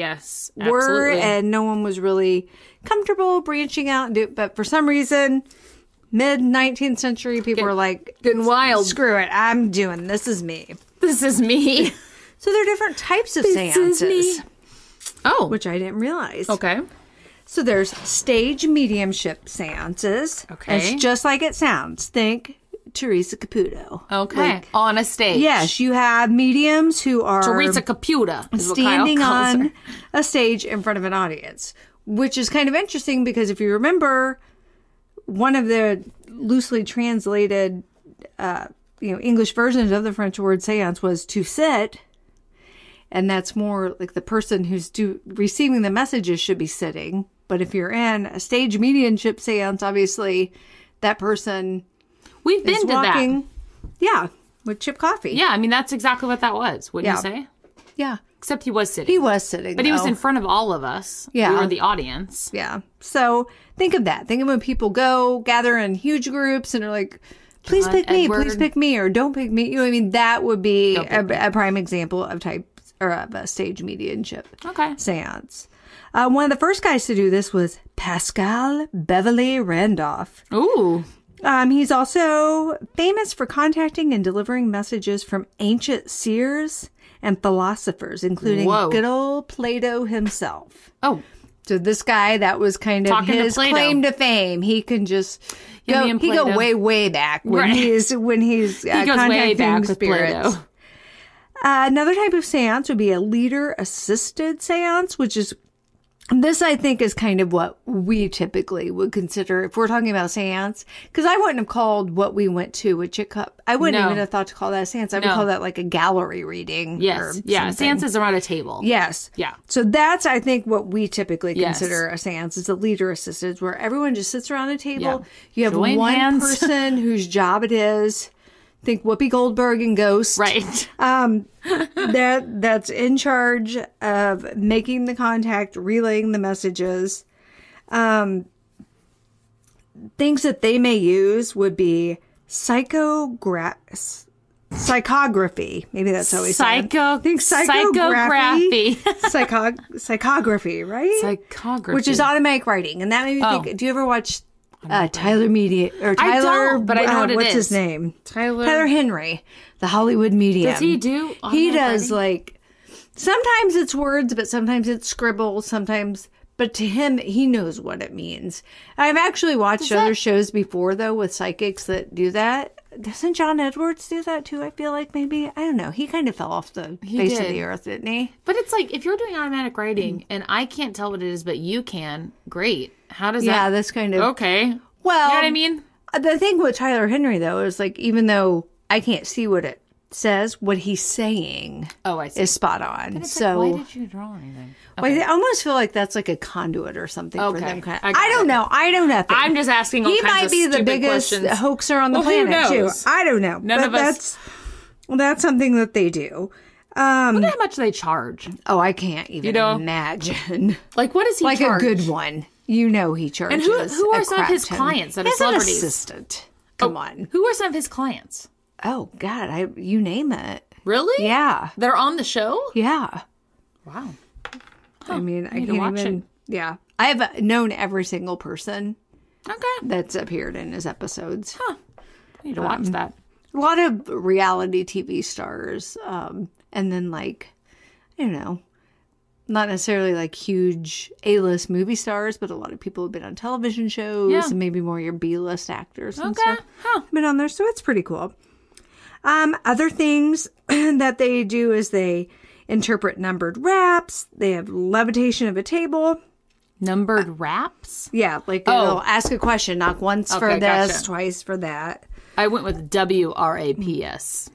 were, and no one was really comfortable branching out and do it. But for some reason, mid 19th century, people were like, getting wild. Screw it, I'm doing this. Is me. This is me. So there are different types of seances. Oh, which I didn't realize. Okay. So there's stage mediumship seances. Okay. It's just like it sounds. Think Teresa Caputo. Okay. Like, on a stage. Yes, you have mediums who are... Teresa Caputo. Standing on a stage in front of an audience. Which is kind of interesting because if you remember, one of the loosely translated English versions of the French word seance was to sit. And that's more like the person who's receiving the messages should be sitting. But if you're in a stage mediumship seance, obviously that person... We've been to that. Yeah, with Chip Coffee. Yeah, I mean, that's exactly what that was, wouldn't you say? Yeah. Except he was sitting. He was sitting, But he was in front of all of us. Yeah. We were the audience. Yeah. So think of that. Think of when people gather in huge groups and are like, please pick me, please pick me, or don't pick me. I mean, that would be a prime example of of a stage mediumship seance. One of the first guys to do this was Pascal Beverly Randolph. Ooh. He's also famous for contacting and delivering messages from ancient seers and philosophers, including good old Plato himself. Oh. So this guy, that was kind of his claim to fame. He can just go way, way back when he's he goes way back with spirits. Another type of seance would be a leader-assisted seance, which is, this I think is kind of what we typically would consider if we're talking about seance. Because I wouldn't have called what we went to with Chick Cup. I wouldn't even have thought to call that a seance. I would call that like a gallery reading. Yes. Yeah. Seance is around a table. Yes. Yeah. So that's, I think, what we typically consider a seance is a leader-assisted, where everyone just sits around a table. Yeah. You have Join one hands. person whose job it is. Think Whoopi Goldberg and Ghost. Right. That's in charge of making the contact, relaying the messages. Things that they may use would be psychography. Maybe that's always psychography. Psychography, right? Psychography. Which is automatic writing. And that made me think, do you ever watch Tyler Tyler, I don't, but I know what it is. What's his name? Tyler Henry, the Hollywood medium. Does he do? He does writing? Sometimes it's words, but sometimes it's scribble. But to him, he knows what it means. I've actually watched other shows before, though, with psychics that do that. Doesn't John Edwards do that too? I feel like maybe, I don't know. He kind of fell off the face of the earth, didn't he? But it's like, if you're doing automatic writing and I can't tell what it is, but you can, great. How does that? Yeah, that's kind of okay. Well, you know what I mean? The thing with Tyler Henry, though, is like, even though I can't see what it says, what he's saying is spot on. So why did you draw anything? Okay. Well, I almost feel like that's like a conduit or something for them. I don't know. I know nothing. I'm just asking all he kinds might of be the biggest questions. hoaxer on the planet, too. I don't know. None of us. That's something that they do. Wonder how much they charge. Oh, I can't even imagine. Like, what does he charge? Like a good one. You know he charges. And who are some of his clients that are celebrities? He's an assistant. Come on. Who are some of his clients? Oh, God. You name it. Really? Yeah. They're on the show? Yeah. Wow. I mean, I can't even. Yeah. I have known every single person that's appeared in his episodes. Huh. I need to watch that. A lot of reality TV stars. And then, like, I don't know, not necessarily like huge A-list movie stars, but a lot of people have been on television shows and maybe more your B-list actors and stuff. Been on there. So it's pretty cool. Other things that they do is they interpret numbered raps. They have levitation of a table. Numbered raps? Yeah, like they'll ask a question, knock once for this, twice for that. I went with WRAPS.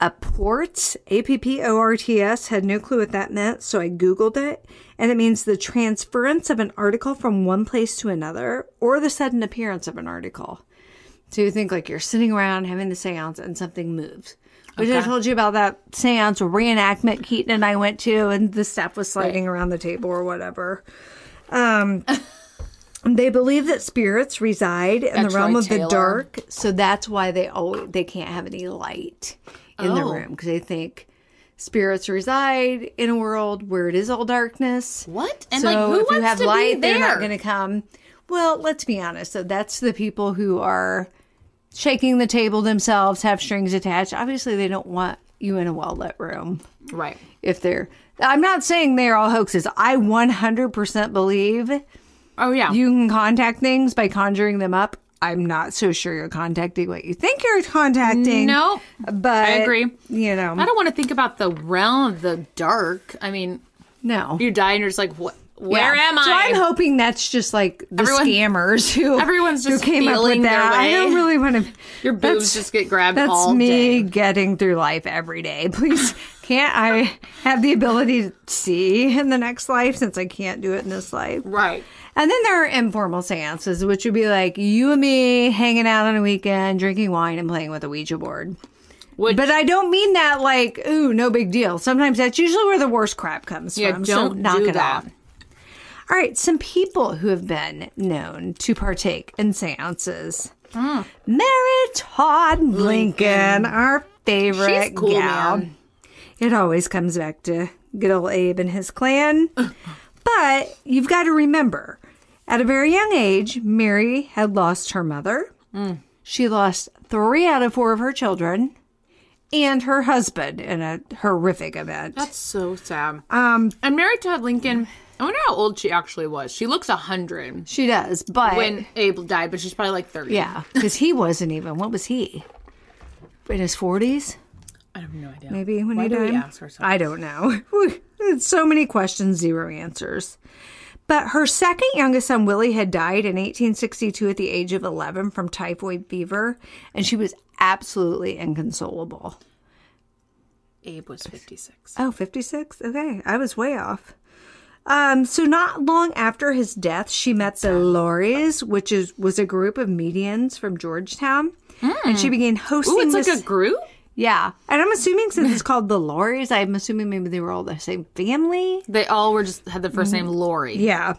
Apports, APPORTS, had no clue what that meant, so I Googled it. And it means the transference of an article from one place to another, or the sudden appearance of an article. So you think like you're sitting around having the seance and something moves. Which I told you about that seance reenactment Keaton and I went to, and the stuff was sliding around the table or whatever. They believe that spirits reside in the realm of the dark, so that's why they can't have any light in the room, because they think spirits reside in a world where it is all darkness. What? And so like, who if you wants have to light, be there? they're not going to come. Well, let's be honest. So that's the people who are shaking the table themselves, have strings attached. Obviously, they don't want you in a well-lit room. Right. I'm not saying they're all hoaxes. I 100% believe you can contact things by conjuring them up. I'm not so sure you're contacting what you think you're contacting. No, but I agree. You know, I don't want to think about the realm of the dark. I mean, no, you die and you're just like, what? Where am I? So I'm hoping that's just like the scammers who came up with that. I don't really want to. Your boobs just get grabbed all day. That's me getting through life every day. Please, can't I have the ability to see in the next life since I can't do it in this life? Right. And then there are informal seances, which would be like you and me hanging out on a weekend, drinking wine and playing with a Ouija board. But I don't mean that like, ooh, no big deal. Sometimes that's usually where the worst crap comes from. Don't so knock do it that. off. All right, some people who have been known to partake in seances. Mary Todd Lincoln, our favorite She's cool, gal. man. It always comes back to good old Abe and his clan. But you've got to remember, at a very young age, Mary had lost her mother. She lost 3 out of 4 of her children and her husband in a horrific event. That's so sad. And Mary Todd Lincoln, I wonder how old she actually was. She looks 100. She does, but when Abe died, but she's probably like 30. Yeah, because he wasn't even. What was he? In his 40s? I have no idea. Maybe when Why he do we died? ask ourselves? I don't know. So many questions, zero answers. But her second youngest son, Willie, had died in 1862 at the age of 11 from typhoid fever, and she was absolutely inconsolable. Abe was 56. Oh, 56? Okay, I was way off. So not long after his death, she met the Lorries, which was a group of mediums from Georgetown, and she began hosting. Ooh, it's like a group? Yeah, and I'm assuming since it's called the Lorries, I'm assuming maybe they were all the same family. They all had the first name Lori. Yeah.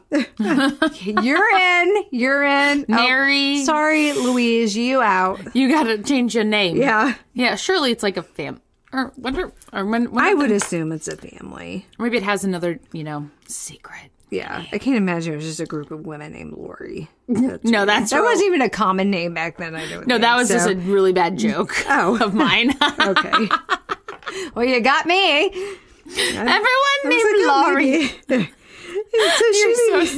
You're in. Mary. Oh, sorry, Louise, you out. You got to change your name. Yeah. Yeah, surely it's like a family. Or when I would assume it's a family. Maybe it has another, secret. Yeah. I can't imagine it was just a group of women named Lori. That wasn't even a common name back then, I don't think. That was just a really bad joke of mine. Okay. Well, you got me. Everyone named Lori.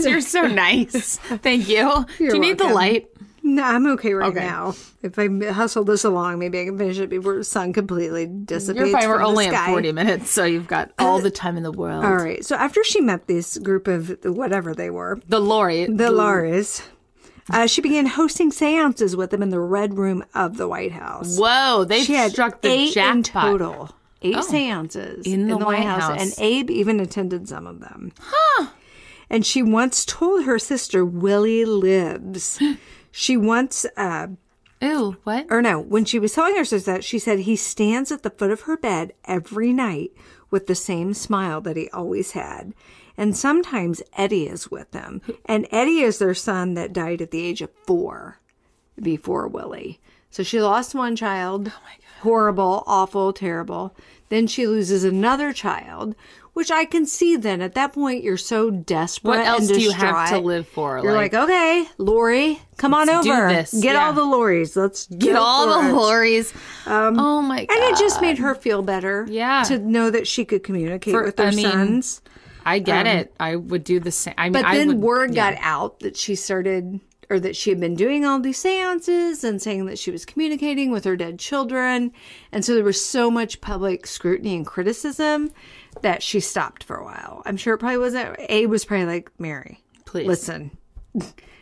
You're so nice. Thank you. Do you need the light? No, I'm okay now. If I hustle this along, maybe I can finish it before the sun completely dissipates. You're fine. We're from only the sky. at 40 minutes, so you've got all the time in the world. All right. So after she met this group of whatever they were, the Laura's, she began hosting seances with them in the Red Room of the White House. Whoa, they struck the 8 jackpot. in total. 8 seances in the White House. And Abe even attended some of them. Huh. And she once told her sister, Willie lives. She once... Ew, what? Or no, when she was telling her sister that, she said he stands at the foot of her bed every night with the same smile that he always had. And sometimes Eddie is with them. And Eddie is their son that died at the age of 4 before Willie. So she lost one child. Oh my God. Horrible, awful, terrible. Then she loses another child, which I can see then. At that point, you're so desperate What else and do you distraught. have to live for? You're like, okay, Lori, come on over. Do this. Get all the Lories. Let's get all the Lories. Oh my God. And it just made her feel better. Yeah. To know that she could communicate with her sons. I get it. I would do the same. But then word got out that she started... or that she had been doing all these seances and saying that she was communicating with her dead children. And so there was so much public scrutiny and criticism that she stopped for a while. I'm sure it probably wasn't... Abe was probably like, Mary, please listen.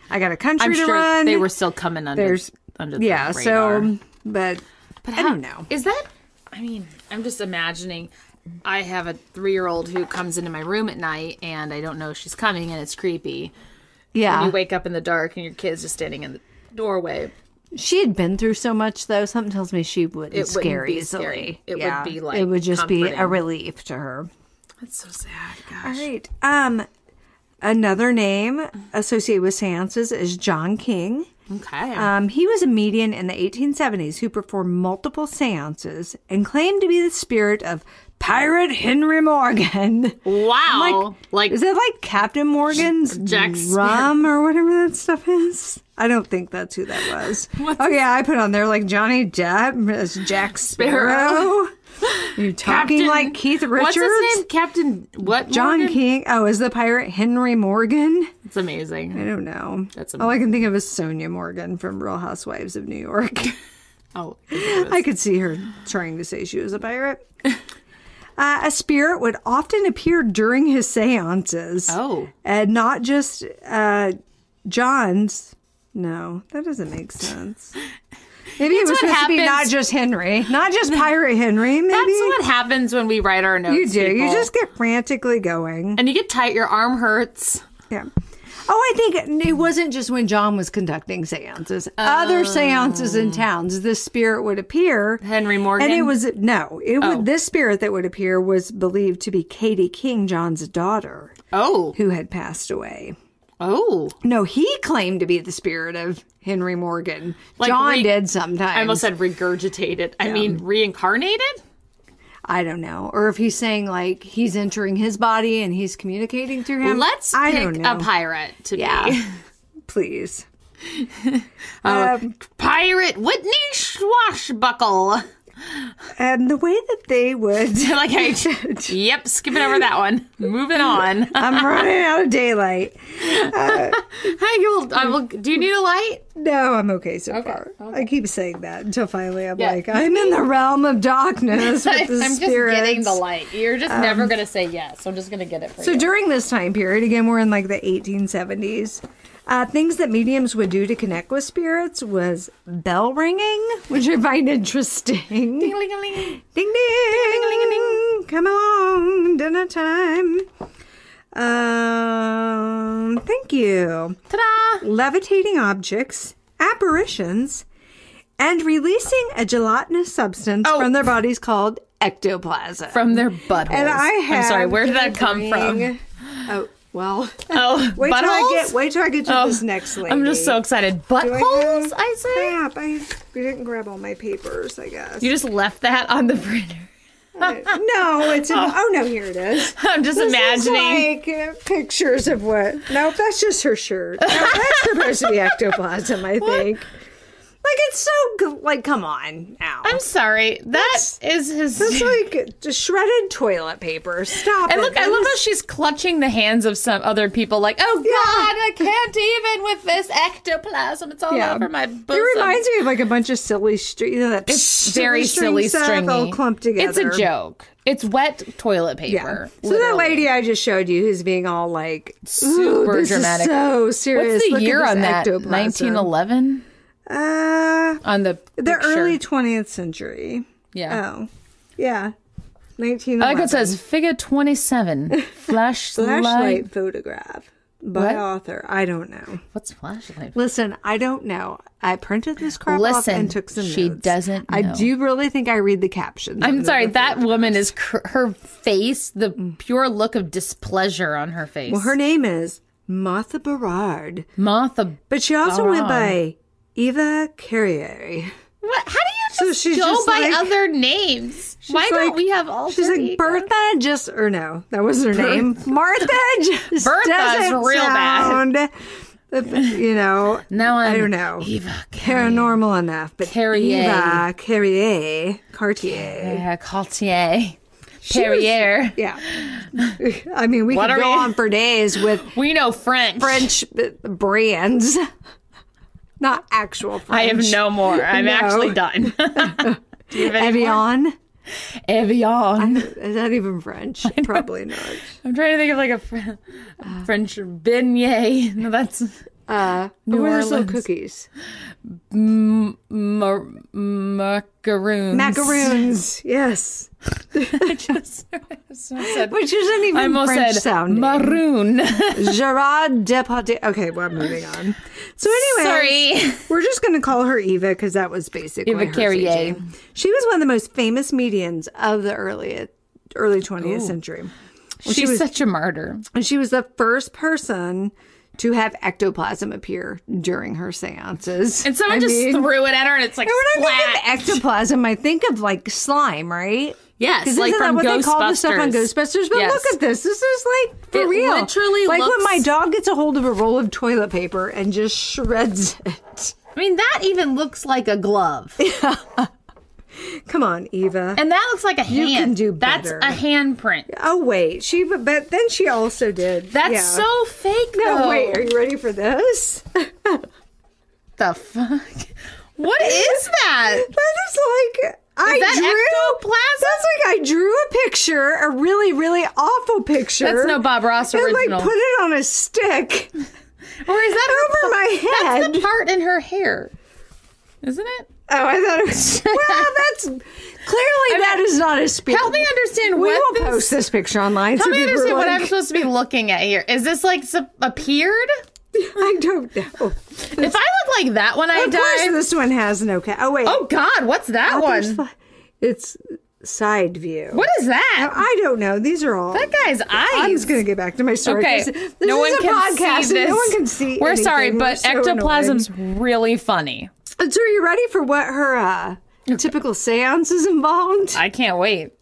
I got a country to run. They were still coming under the radar. So, but I don't know. Is that... I'm just imagining... I have a 3-year-old who comes into my room at night and I don't know she's coming and it's creepy. Yeah. When you wake up in the dark and your kid's just standing in the doorway. She had been through so much, though. Something tells me she wouldn't scare easily. It would be like it would just comforting. be a relief to her. That's so sad. Gosh. All right. Another name associated with seances is John King. Okay. He was a medium in the 1870s who performed multiple seances and claimed to be the spirit of Pirate Henry Morgan. Wow. Like, is that like Captain Morgan's rum or whatever that stuff is? I don't think that's who that was. I put on there like Johnny Depp as Jack Sparrow. You're talking like Keith Richards. What's his name? Captain what? John Morgan? King. Oh, is the pirate Henry Morgan? It's amazing. I don't know. That's amazing. All I can think of is Sonia Morgan from Real Housewives of New York. Oh, I could see her trying to say she was a pirate. A spirit would often appear during his seances. Oh. And not just John's. No, that doesn't make sense. Maybe it was supposed to be not just Henry. Not just Pirate Henry, maybe. That's what happens when we write our notes, You do. people. You just get frantically going. And you get tight. Your arm hurts. Yeah. Oh, I think it wasn't just when John was conducting seances. Other seances in towns, this spirit would appear. Henry Morgan? And it was, this spirit that would appear was believed to be Katie King, John's daughter. Oh. Who had passed away. Oh. No, he claimed to be the spirit of Henry Morgan. Like John did sometimes. I almost said regurgitated. I mean, reincarnated? I don't know. Or if he's saying, like, he's entering his body and he's communicating through him. Let's pick a pirate to be. Please. Pirate Whitney Swashbuckle. And the way that they would... like, yep, skipping over that one. Moving on. I'm running out of daylight. Do you need a light? No, I'm okay so far. Okay. I keep saying that until finally I'm like, I'm in the realm of darkness with the I'm spirits. just getting the light. You're just never going to say yes. I'm just going to get it for you. So during this time period, again, we're in like the 1870s, things that mediums would do to connect with spirits was bell ringing, which I find interesting. Ding-a-ling-a-ling. Ding, ding. Ding-a-ling-a-ling. Come along, dinner time. Thank you. Ta-da! Levitating objects, apparitions, and releasing a gelatinous substance from their bodies called ectoplasm. From their buttholes. And I'm sorry, where did that come from? Oh, well. Oh, wait buttholes? Till I get to this next lady. I'm just so excited. Buttholes, I say? Crap, I didn't grab all my papers, I guess. You just left that on the printer. No, it's no, here it is. I'm just imagining like pictures of what. No, that's just her shirt. No, that's supposed to be ectoplasm, I think. Like, it's so good. Like, come on now. I'm sorry. That's like just shredded toilet paper. Stop and it. Look, I love how she's clutching the hands of some other people like, oh, God, I can't even with this ectoplasm. It's all over my bosom. It reminds me of like a bunch of silly It's very silly stringy. All clumped together. It's a joke. It's wet toilet paper. Yeah. So that lady I just showed you who's being all like, super dramatic. Is so serious. What's the year on that? 1911? On the early 20th century. Yeah. Oh, yeah. 1911. I like it says figure 27. Flashlight photograph by author. I don't know. What's flashlight? Listen, I don't know. I printed this crap off and took some notes. She doesn't know. I do really think I read the captions. I'm sorry. That woman is her face, the pure look of displeasure on her face. Well, her name is Martha Berard. But she also went by Eva Carrier. What? How do you just go by other names? Why don't we have all? She's like Bertha. No, that wasn't her name. Martha. Bertha's real bad. Now I don't know. Eva paranormal enough, but Eva Carrier. Perrier. Yeah. I mean, we could go on for days with. We know French brands. Not actual French. I have no more. I'm actually done. Do you have Evian? Evian. Is that even French? Probably not. I'm trying to think of like a French beignet. No, that's New Orleans. Little cookies. Macaroons. Yes. I just said, which isn't even French sounding. Maroon. Gerard Depardieu. Okay, we're moving on. So anyway, we're just going to call her Eva because that was basically Eva Carrier. She was one of the most famous mediums of the early 20th century. She's such a martyr. And she was the first person to have ectoplasm appear during her seances. And someone threw it at her and it's like when I think of ectoplasm, I think of like slime, right? Yes, like from what Ghostbusters. They call the stuff on Ghostbusters? But look at this. This is like for real. Literally like when my dog gets a hold of a roll of toilet paper and just shreds it. I mean, that even looks like a glove. Come on, Eva. And that looks like a hand. You can do better. That's a handprint. Oh, wait. But then she also did. That's so fake, though. No, wait. Are you ready for this? The fuck? What is that? That is like... ectoplasm? That's like I drew a picture, a really, really awful picture. That's no Bob Ross original. And like put it on a stick. Or is that over my head? That's the part in her hair. Isn't it? Oh, I thought it was... Well, that's... Clearly, that is not a spirit. Help me understand We will post this picture online. Help me understand what I'm supposed to be looking at here. Is this like appeared? I don't know. If I look like that when I die... Of course, this one has no... Oh, wait. Oh, God. What's that one? It's side view. What is that? I don't know. These are all... That guy's eyes. I'm just going to get back to my story. Okay. This is a podcast. No one can see We're sorry, but so ectoplasm's really funny. So are you ready for what her typical seances involved? I can't wait.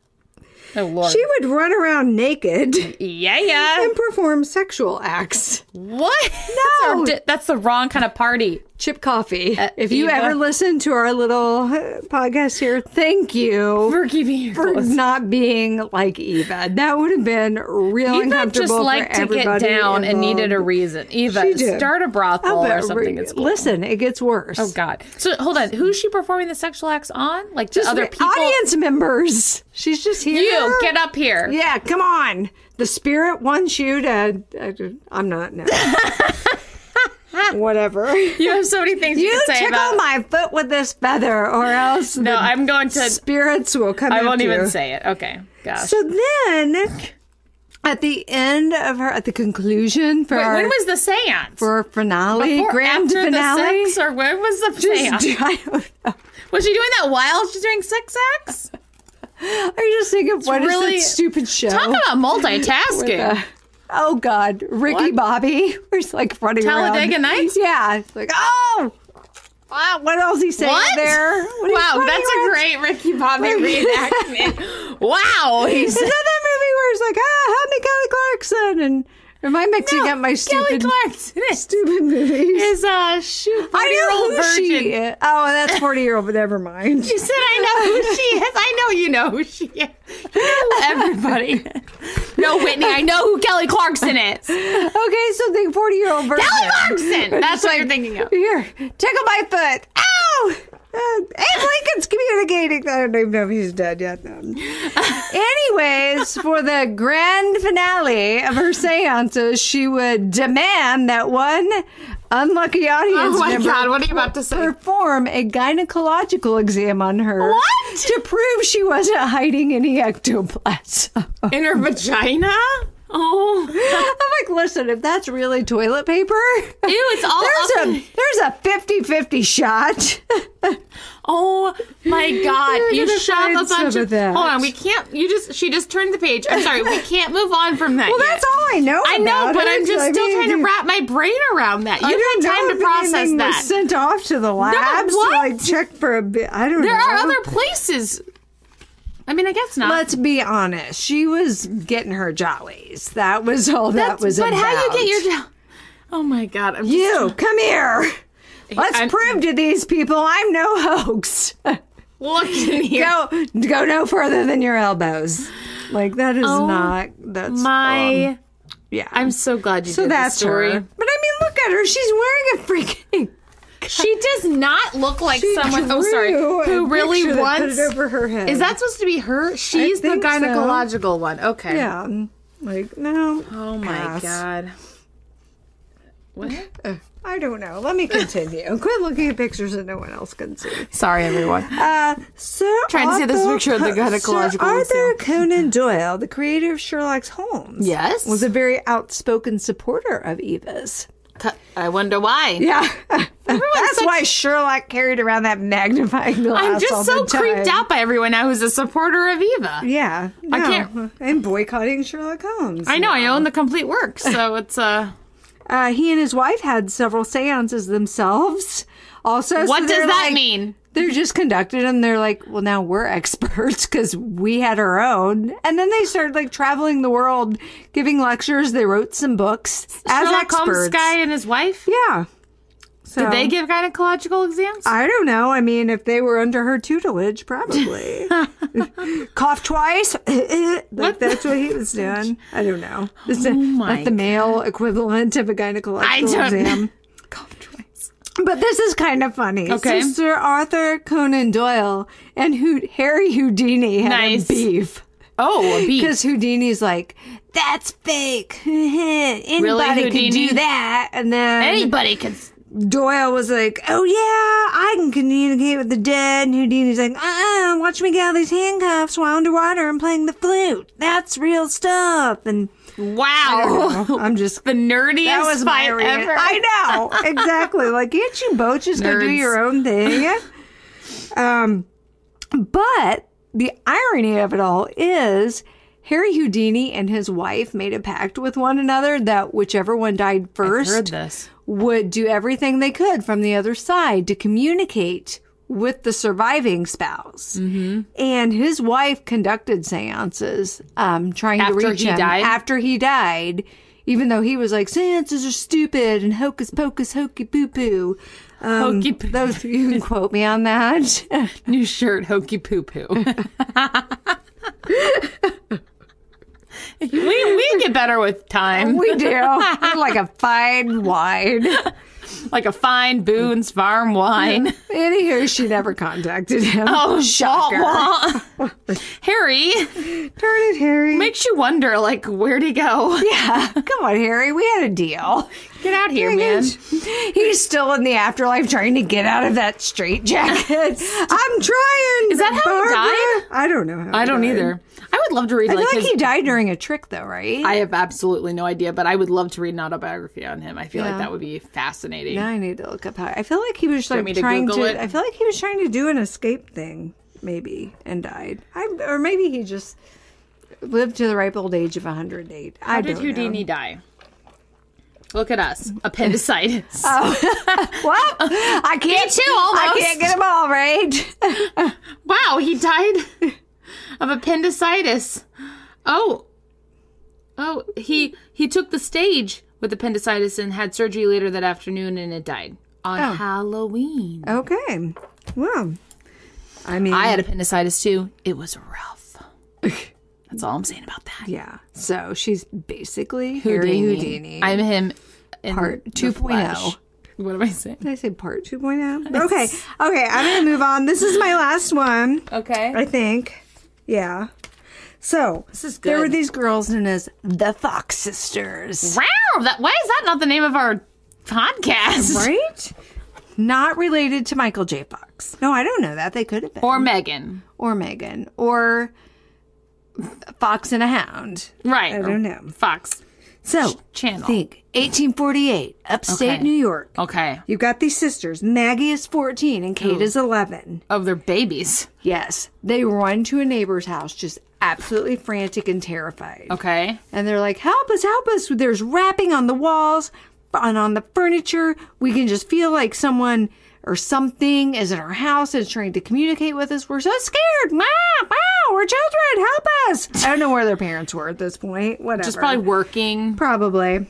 Oh, Lord. She would run around naked. Yeah. And perform sexual acts. What? No. That's the wrong kind of party. Chip Coffee. If you ever listen to our little podcast here, thank you for keeping you for not being like Eva. That would have been real Eva uncomfortable just liked for to get everybody down involved. And needed a reason. Eva, start a brothel or something. It's cool. Listen, it gets worse. Oh God! So hold on, who's she performing the sexual acts on? Like just other people, audience members. She's just here. You get up here. Yeah, come on. The spirit wants you to. I'm not. No. Whatever. You have so many things you can say about. You tickle my foot with this feather, or else no, I'm going to. Spirits will come. I won't even say it. Okay, gosh. So then, at the end of at the conclusion for when was the seance? For finale, grand after finale, the sex, or when was the seance? I don't know. Was she doing that while she's doing sex acts? I just think of what really, is that stupid show? Talk about multitasking. Oh God, Ricky Bobby, who's like running around. Talladega Nights? Yeah, it's like wow, what else he saying there? Wow, that's a great Ricky Bobby reenactment. Wow, is that movie where it's like, help me, Kelly Clarkson, and am I mixing up my stupid movies? Is 40-year-old virgin. She is. Oh, that's 40-year-old, but never mind. You said I know who she is. I know you know who she is. You know everybody. No, Whitney, I know who Kelly Clarkson is. Okay, so think 40-year-old virgin. Kelly Clarkson! That's what you're thinking of. Here, tickle my foot. Ow! Abe Lincoln's communicating. I don't even know if he's dead yet. No. Anyways, for the grand finale of her seances, she would demand that one unlucky audience member God, what are you about to say? Perform a gynecological exam on her. What? To prove she wasn't hiding any ectoplasm. In her vagina? Oh. I'm like, listen, if that's really toilet paper. Ew, it's all there's a 50-50 shot. Oh my God. You shove a bunch of that. Hold on, we can't she just turned the page. I'm sorry, we can't move on from that. Well, yet. that's all I know. I know, but I'm just still trying to wrap my brain around that. You've had time to process that. Was sent off to the labs to like check for a bit. I don't know. There are other places. I mean, I guess not. Let's be honest. She was getting her jollies. That was all that was about. But how you get your jollies? Oh my God. Come here. Let's prove to these people I'm no hoax. Look in here. Go no further than your elbows. Like, that is not... That's... yeah. I'm so glad you did that's the story. Her. But I mean, look at her. She's wearing a freaking... She does not look like someone. Oh, sorry. Who really wants? Put it over her head. Is that supposed to be her? She's the gynecological one. Okay. Yeah. Like, no. Oh my God. What? I don't know. Let me continue. Quit looking at pictures that no one else can see. Sorry, everyone. Trying to see this picture of the gynecological. Arthur Conan Doyle, the creator of Sherlock Holmes, yes, was a very outspoken supporter of Eva's. I wonder why. Yeah. That's why Sherlock carried around that magnifying glass. I'm just so creeped out by everyone now who's a supporter of Eva. Yeah. No, I can't. I'm boycotting Sherlock Holmes. I know. I own the complete work, so it's he and his wife had several seances themselves. Also, what does that mean? They're just conducted, and they're like, well, now we're experts because we had our own. And then they started like traveling the world, giving lectures. They wrote some books as Sherlock experts. Holmes guy and his wife? Yeah. So, did they give gynecological exams? I don't know. I mean, if they were under her tutelage, probably. Cough twice. That's what he was doing. I don't know. Like the male equivalent of a gynecological exam. Cough twice. But this is kind of funny. Okay. So Sir Arthur Conan Doyle and Harry Houdini had a beef. Oh, a beef. Because Houdini's like, that's fake. Anybody can do that. And then anybody can. Doyle was like, oh yeah, I can communicate with the dead. And Houdini's like, watch me get out of these handcuffs while underwater and playing the flute. That's real stuff. And wow. I'm just the nerdiest fight ever. I know. Exactly. Like, can't you both just go do your own thing? But the irony of it all is Harry Houdini and his wife made a pact with one another that whichever one died first would do everything they could from the other side to communicate with the surviving spouse. Mm-hmm. And his wife conducted seances trying to reach him after he died, even though he was like, seances are stupid and hocus pocus hokey poo poo. Hokey poo. Those, you can quote me on that. New shirt, hokey poo poo. we get better with time. We do. We're like a fine wine. Like a fine Boone's Farm wine. Anywho, she never contacted him. Oh, shocker. Harry. Darn it, Harry. Makes you wonder, like, where'd he go? Yeah. Come on, Harry. We had a deal. Get out here, man. He's still in the afterlife trying to get out of that straitjacket. I'm trying. Is that how he died? I don't know how I don't either. I would love to read I feel like he died during a trick, though, right? I have absolutely no idea, but I would love to read an autobiography on him. I feel like that would be fascinating. Now I need to look up how. I feel like he was like trying to. I feel like he was trying to do an escape thing, maybe, and died. Or maybe he just lived to the ripe old age of 108. How did Houdini die? Look at us. Appendicitis. What? I can't. Me too, almost. I can't get them all right. Wow, he died of appendicitis. Oh, he took the stage with appendicitis and had surgery later that afternoon, and it died on Halloween. Okay. Well, I mean, I had appendicitis too. It was rough. That's all I'm saying about that. Yeah. So she's basically Harry Houdini. I'm him in part 2.0. What am I saying? Did I say part 2.0? Okay. Okay. I'm going to move on. This is my last one. Okay. I think. Yeah. So this is good. There were these girls known as the Fox Sisters. Wow. Why is that not the name of our podcast? Right? Not related to Michael J. Fox. No, I don't know that. They could have been. Or Megan. Or Fox and a Hound. Right. I don't know. Fox. So, channel. Think 1848, upstate New York. Okay. You've got these sisters. Maggie is 14 and Kate is 11. Of their babies. Yes. They run to a neighbor's house just absolutely frantic and terrified. Okay. And they're like, help us, help us. There's rapping on the walls and on the furniture. We can just feel like someone or something is in our house and is trying to communicate with us. We're so scared. Wow, we're children. Help us. I don't know where their parents were at this point. Whatever. Just probably working. Probably.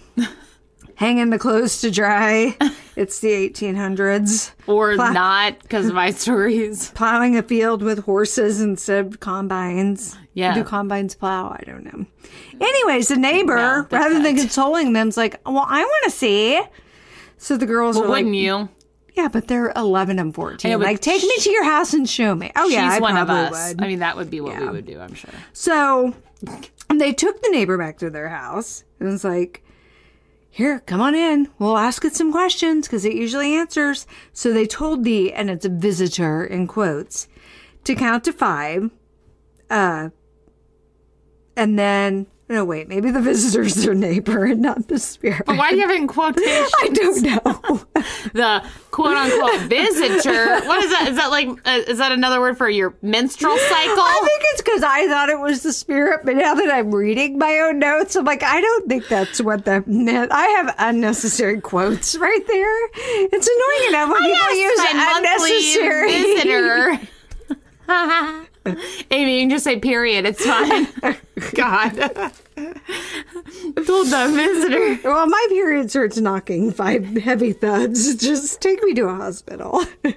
Hanging the clothes to dry. It's the 1800s. Or not, because of my stories. Plowing a field with horses instead of combines. Yeah. Do combines plow? I don't know. Anyways, the neighbor, rather than consoling them, is like, well, I want to see. So the girls are like, wouldn't you? Yeah, but they're 11 and 14. Like, take me to your house and show me. Oh, yeah, she's I one of us. would. I mean, that would be what we would do, I'm sure. So they took the neighbor back to their house and was like, here, come on in. We'll ask it some questions because it usually answers. So they told and it's a visitor in quotes, to count to 5. And then, no, wait, maybe the visitor's their neighbor and not the spirit. But why do you have it in quotations? I don't know. The quote-unquote visitor. What is that? Is that like, is that another word for your menstrual cycle? I think it's because I thought it was the spirit, but now that I'm reading my own notes, I'm like, I don't think that's what that meant. I have unnecessary quotes right there. It's annoying enough when people use unnecessary visitor. Amy, you can just say period. It's fine. God. Told the visitor. Well, my period starts knocking 5 heavy thuds. Just take me to a hospital. Because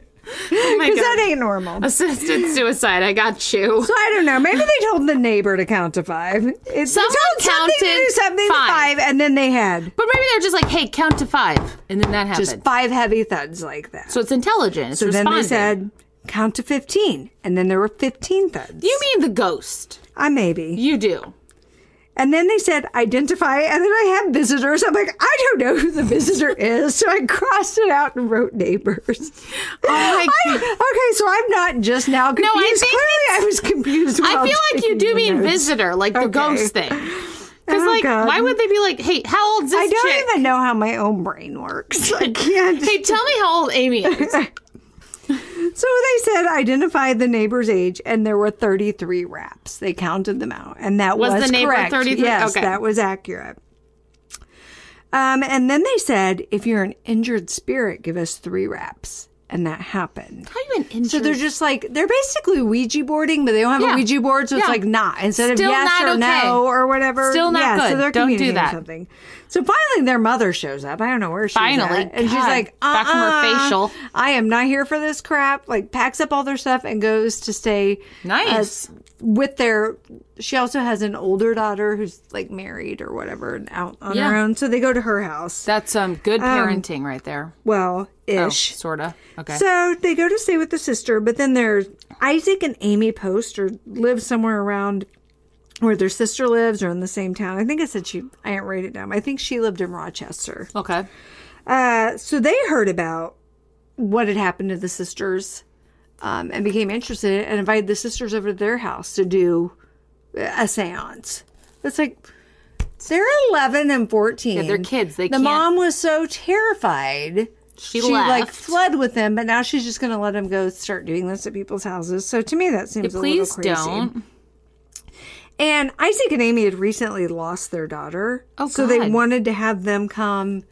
that ain't normal. Assisted suicide. I got you. So I don't know. Maybe they told the neighbor to count to 5. Someone counted something to 5, and then they had. But maybe they're just like, hey, count to 5. And then that happened. Just 5 heavy thuds like that. So it's intelligent. It's responding. Then they said, count to 15. And then there were 15 thuds. You mean the ghost? Maybe. You do. And then they said, identify. And then I have visitors. I'm like, I don't know who the visitor is. So I crossed it out and wrote neighbors. Oh my God. Okay, so I'm not just now confused. No, I think clearly I was confused. I feel like you do mean visitor, like the ghost thing. Because, why would they be like, hey, how old is this I don't chick? even know how my own brain works. I can't. Hey, tell me how old Amy is. So they said identify the neighbor's age, and there were 33 raps. They counted them out, and that was the neighbor correct. 33? Yes, okay. That was accurate. And then they said, if you're an injured spirit, give us 3 raps. and that happened. How you injured? So they're just like, they're basically Ouija boarding, but they don't have a Ouija board, so it's like not. Instead Still of yes or no or whatever. Still not good. So they're Don't do that. Something. So finally their mother shows up. I don't know where she's at. And she's like, back from her facial. I am not here for this crap. Like packs up all their stuff and goes to stay with their... She also has an older daughter who's like married or whatever and out on her own. So they go to her house. That's good parenting right there. Well, ish. Oh, sort of. Okay. So they go to stay with the sister, but then there's Isaac and Amy Post or live somewhere around where their sister lives or in the same town. I think it said I didn't write it down. I think she lived in Rochester. Okay. So they heard about what had happened to the sisters and became interested and invited the sisters over to their house to do a seance. It's like, they're 11 and 14. Yeah, they're kids. The mom was so terrified. She left. like fled with them, but now she's just going to let them go start doing this at people's houses. So to me, that seems a little crazy. Please don't. And Isaac and Amy had recently lost their daughter. Oh, so they wanted to have them come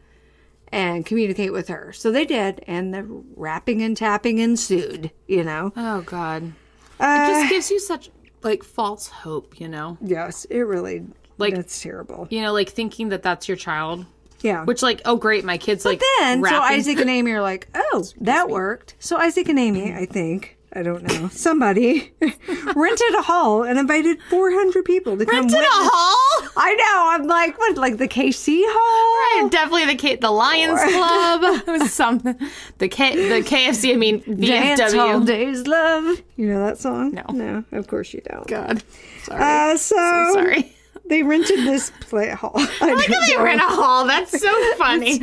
and communicate with her. So they did, and the rapping and tapping ensued, you know. Oh, God. It just gives you such... like false hope, you know? Yes, it really, that's terrible. You know, like thinking that that's your child. Yeah. Which like, oh great, my kid's but then, rapping. So Isaac and Amy are like, oh, that worked. So Isaac and Amy, I think, I don't know, somebody rented a hall and invited 400 people to come Rented a hall? I know, I'm like, what, like the KC hall? Right, definitely the Lions Club. Something. The KFC, I mean, VFW. Dance all days, love. You know that song? No, of course you don't. God, sorry. So sorry. They rented this play hall. I like how they rent a hall. That's so funny.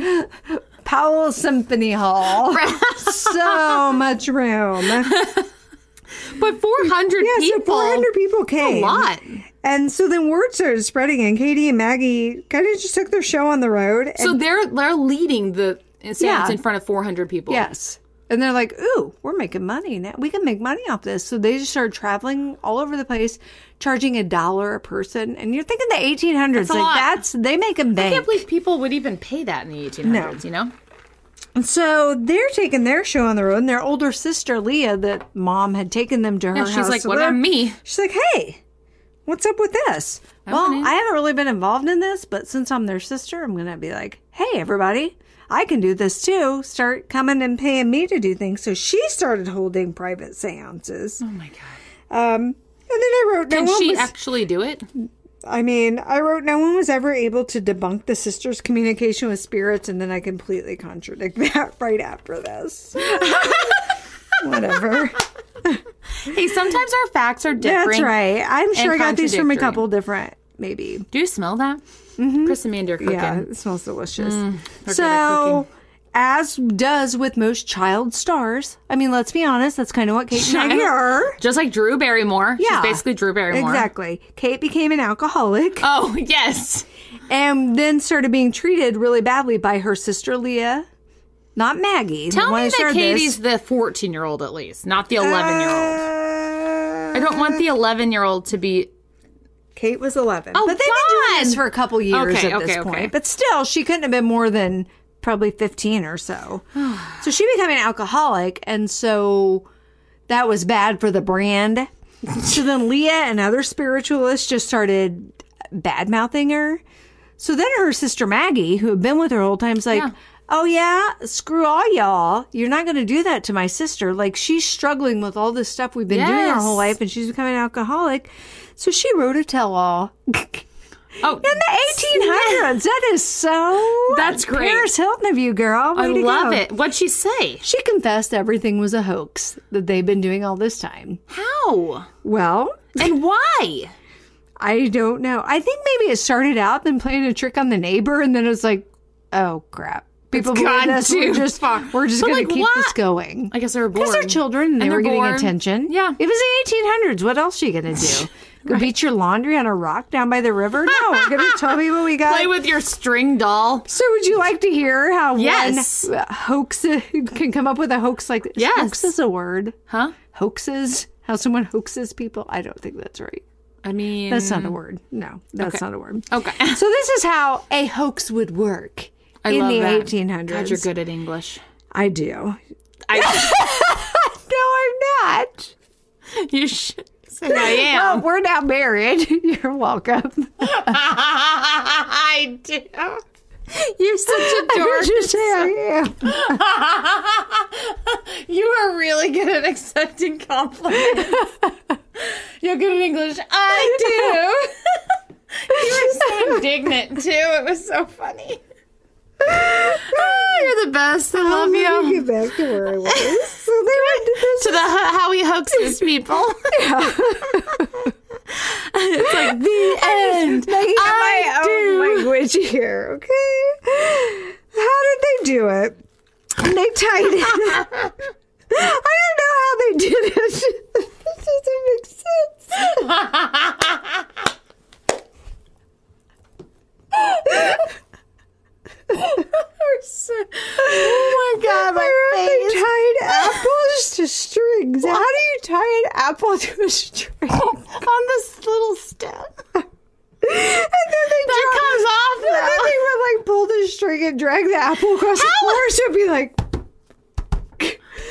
Powell Symphony Hall. So much room. But 400 people. Yeah, so 400 people came. A lot. And so then word started spreading, and Katie and Maggie kind of just took their show on the road. And so they're leading the seance in front of 400 people. Yes. And they're like, ooh, we're making money now. We can make money off this. So they just started traveling all over the place, charging $1 a person. And you're thinking the 1800s. They make a bank. I can't believe people would even pay that in the 1800s, you know? And so they're taking their show on the road. And their older sister, Leah, that mom had taken them to her house. She's like, what about me? She's like, hey, what's up with this? Well, I haven't really been involved in this, but since I'm their sister, I'm going to be like, hey, everybody. I can do this too. Start coming and paying me to do things. So she started holding private seances. Oh my God. And then I wrote, can she actually do it? I mean, I wrote, no one was ever able to debunk the sisters' communication with spirits. And then I completely contradict that right after this. Whatever. Hey, sometimes our facts are different. That's right. I'm sure I got these from a couple different, maybe. Do you smell that? Mm-hmm. Chris and Mandy are cooking. Yeah, it smells delicious. So, as does with most child stars, I mean, let's be honest, that's kind of what Kate and Maggie are. Just like Drew Barrymore. Yeah. She's basically Drew Barrymore. Exactly. Kate became an alcoholic. Oh, yes. And then started being treated really badly by her sister Leah. Not Maggie. Tell me that Katie's the 14-year-old at least, not the 11-year-old. I don't want the 11-year-old to be... Kate was 11. Oh, but they've been doing this for a couple years at this point. But still, she couldn't have been more than probably 15 or so. So she became an alcoholic, and so that was bad for the brand. So then Leah and other spiritualists just started bad-mouthing her. So then her sister Maggie, who had been with her the whole time, is like... Yeah. Oh, yeah? Screw all y'all. You're not going to do that to my sister. Like, she's struggling with all this stuff we've been doing our whole life, and she's becoming an alcoholic. So she wrote a tell-all. Oh, in the 1800s. That is so... That's great. Paris Hilton of you, girl. I love it. What'd she say? She confessed everything was a hoax that they've been doing all this time. How? Well... And why? I don't know. I think maybe it started out them playing a trick on the neighbor, and then it was like, oh, crap. People believe this. We're just going to keep this going. I guess they were bored. Because they're children and they were getting attention. Yeah. It was the 1800s. What else are you going to do? Go beat your laundry on a rock down by the river? No, we're going to tell people we got. Play with your string doll. So would you like to hear how one hoax can come up with a hoax like this? Yes. Hoax is a word. Huh? Hoaxes. How someone hoaxes people. I don't think that's right. I mean. That's not a word. No, that's not a word. Okay. So this is how a hoax would work. I love the that. 1800s. God, you're good at English. I do. No, I'm not. You should say I am. Well, we're now married. You're welcome. I do. You're such a dork. Just say I am. You are really good at accepting compliments. You're good at English. I do. You were so indignant, too. It was so funny. You're the best. I love you. Let me get back to where I was. So they went to the how he hoaxes people. Yeah. It's like the end. Making up my own language here, okay? How did they do it? They tied it. I don't know how they did it. This doesn't make sense. Oh my God, my face. They tied apples to strings. How do you tie an apple to a string? On this little stem. And then they comes off and then they would like pull the string and drag the apple across the floor, so it'd be like.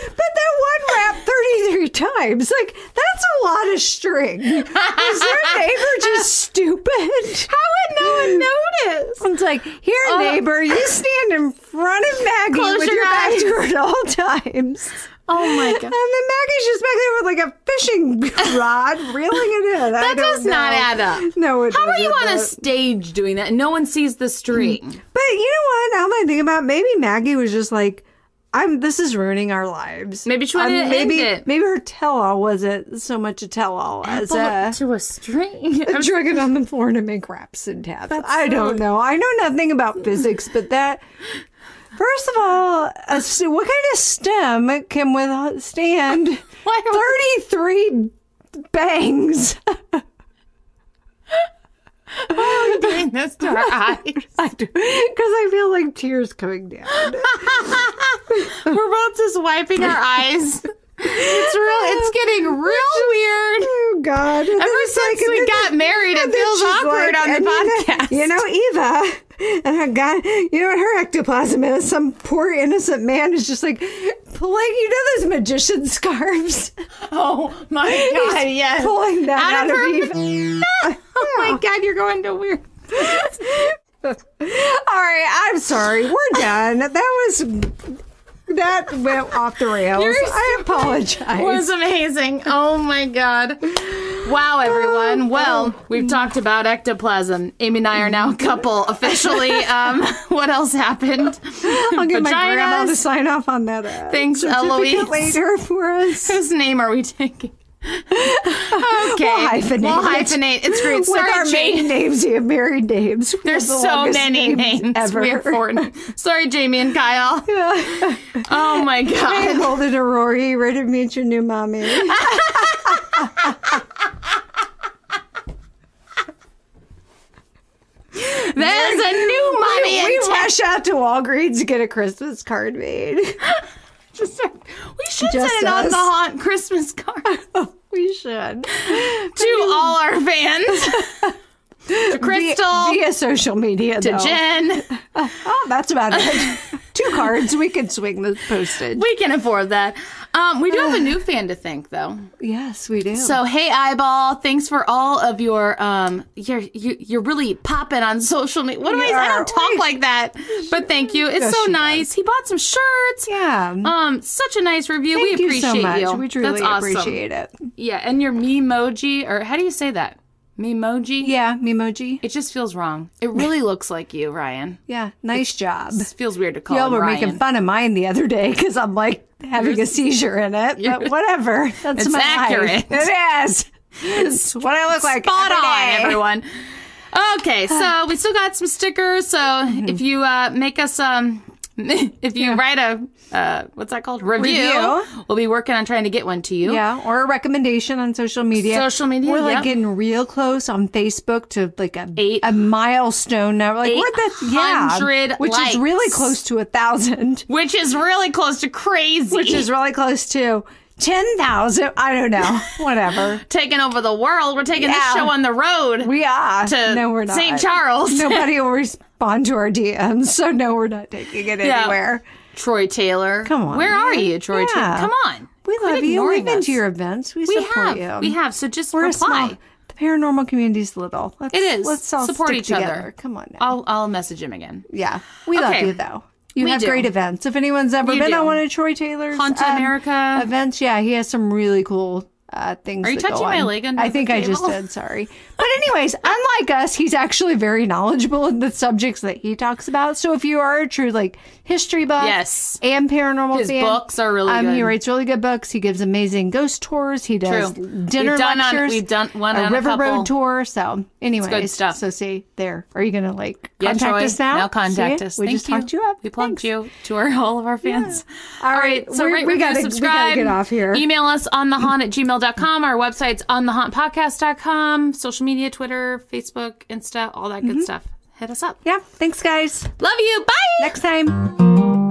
But that one wrap 33 times. Like, that's a lot of string. Is their neighbor just stupid? How would no one notice? It's like, here, neighbor, you stand in front of Maggie with your back to her at all times. Oh my God. And then Maggie's just back there with like a fishing rod reeling it in. That does not add up. No, it doesn't. How are you on a stage doing that? No one sees the string. But you know what? Now I'm thinking about, maybe Maggie was just like, this is ruining our lives. Maybe she wanted to end it. Maybe her tell-all wasn't so much a tell-all as to a string. Drag it on the floor to make wraps and tabs. I don't know. I know nothing about physics, but that... First of all, what kind of stem can withstand 33 bangs? Why are we doing this to our eyes? Because I feel like tears coming down. We're both just wiping our eyes. It's getting real weird. Oh God! Ever since we got married, it feels awkward on the podcast. You know, Eva, and her guy, you know what her ectoplasm is? Some poor innocent man is just like pulling, you know, those magician scarves. Oh my God! Yes, pulling that out of Eva. Oh my God! You're going to weird. All right, I'm sorry. We're done. That went off the rails. I apologize. It was amazing. Oh my God. Wow, everyone. Well, we've talked about ectoplasm. Amy and I are now a couple officially. What else happened? I'll get my grandma to sign off on that. Thanks, Eloise. Later for us. Whose name are we taking? Okay. We'll hyphenate. It's great. With our maiden names, you have married names. There's so many names ever. We have 4 names. Sorry, Jamie and Kyle. Yeah. Oh my God. Hey, Golden Aurora, ready to meet your new mommy. There's a new mommy in We town. rush out to Walgreens to get a Christmas card made. We should send an on the haunt Christmas card. We should. To all our fans. To Crystal. Via social media, to Jen. Oh, that's about it. 2 cards. We can swing the postage. We can afford that. We do have a new fan to thank, though. Yes, we do. So, hey, Eyeball, thanks for all of your, you're really popping on social media. What am I don't talk like that, but thank you. It's so nice. He bought some shirts. Yeah. Such a nice review. Thank We appreciate you so much. you. We truly That's awesome. appreciate it. Yeah, and your memoji, or how do you say that? Memoji? Yeah, memoji. It just feels wrong. It really looks like you, Ryan. Yeah, nice job. It feels weird to call Y'all him were Ryan. making fun of mine the other day because I'm like having a seizure in it, but whatever. That's it's my accurate. life. It is. It's what I look like. Spot every on, day. everyone. Okay, so we still got some stickers. So if you make us if you write a what's that called? Review. We'll be working on trying to get one to you. Yeah, or a recommendation on social media. We're like getting real close on Facebook to like a milestone now. Like we're which is really close to 1,000. Which is really close to crazy. Which is really close to 10,000. I don't know. Whatever. Taking over the world. We're taking this show on the road. We are. To we're not. St. Charles. Nobody will respond to our DMs, so no, we're not taking it anywhere. Troy Taylor. Come on. Where are you, Troy Taylor? Come on. We love you. We've been to your events. We support you. We have. So just We're reply. The paranormal community's little. It is. Let's all support stick each together. other. Come on now. I'll message him again. Yeah. We love you, though. You have great events. If anyone's ever been on one of Troy Taylor's Haunted America events, he has some really cool things. Are you touching my leg under I think I just did. Sorry. But anyways, unlike us, he's actually very knowledgeable in the subjects that he talks about. So if you are a true history buff, and paranormal his fan, books are really good. He writes really good books. He gives amazing ghost tours. He does dinner lectures. We've done one on a River couple. Road tour. So anyways, good stuff. So see there. Are you gonna contact us now? Now contact us. We just talked you up. We plugged you to all of our fans. Yeah. All right. So we gotta subscribe. Get off here. Email us onthehaunt@gmail.com. Our website's onthehauntpodcast.com. Social media, Twitter, Facebook, Insta, all that good stuff. Hit us up. Yeah. Thanks, guys. Love you. Bye. Next time.